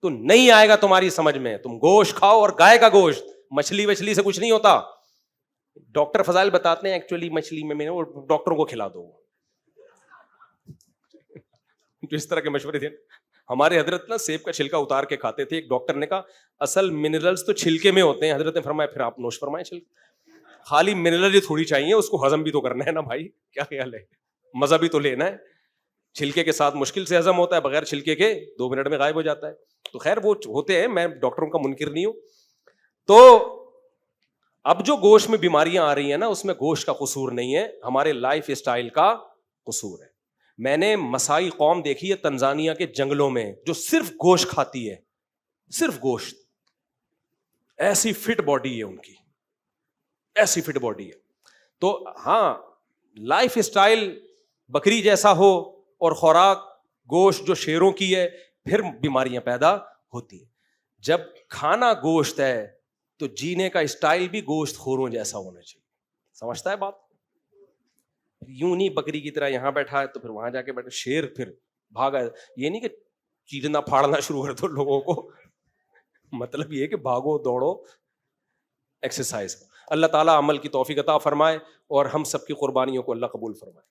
تو نہیں آئے گا تمہاری سمجھ میں. تم گوشت کھاؤ, اور گائے کا گوشت, مچھلی وچھلی سے کچھ نہیں ہوتا. ڈاکٹر فضائل بتاتے ہیں ایکچولی مچھلی میں وہ ڈاکٹروں کو کھلا دو. جو اس طرح کے مشورے تھے. ہمارے حضرت نا سیب کا چھلکا اتار کے کھاتے تھے. ایک ڈاکٹر نے کہا اصل منرلز تو چھلکے میں ہوتے ہیں. حضرت نے فرمایا پھر آپ نوش فرمائیں چھلکے, خالی منرل ہی تھوڑی چاہیے, اس کو ہضم بھی تو کرنا ہے نا بھائی, کیا خیال ہے, مزہ بھی تو لینا ہے. چھلکے کے ساتھ مشکل سے ہضم ہوتا ہے, بغیر چھلکے کے 2 منٹ میں غائب ہو جاتا ہے. تو خیر وہ ہوتے ہیں, میں ڈاکٹروں کا منکر نہیں ہوں. تو اب جو گوشت میں بیماریاں آ رہی ہیں نا, اس میں گوشت کا قصور نہیں ہے, ہمارے لائف اسٹائل کا قصور ہے. میں نے مسائی قوم دیکھی ہے تنزانیہ کے جنگلوں میں, جو صرف گوشت کھاتی ہے, صرف گوشت. ایسی فٹ باڈی ہے ان کی, ایسی فٹ باڈی ہے. تو ہاں لائف اسٹائل بکری جیسا ہو اور خوراک گوشت جو شیروں کی ہے, پھر بیماریاں پیدا ہوتی ہیں. جب کھانا گوشت ہے تو جینے کا اسٹائل بھی گوشت خوروں جیسا ہونا چاہیے. سمجھتا ہے بات؟ یوں نہیں بکری کی طرح یہاں بیٹھا ہے تو پھر وہاں جا کے بیٹھا, شیر پھر بھاگا. یہ نہیں کہ چیرنا پھاڑنا شروع کر دو لوگوں کو, مطلب یہ کہ بھاگو دوڑو, ایکسرسائز. اللہ تعالیٰ عمل کی توفیق عطا فرمائے, اور ہم سب کی قربانیوں کو اللہ قبول فرمائے.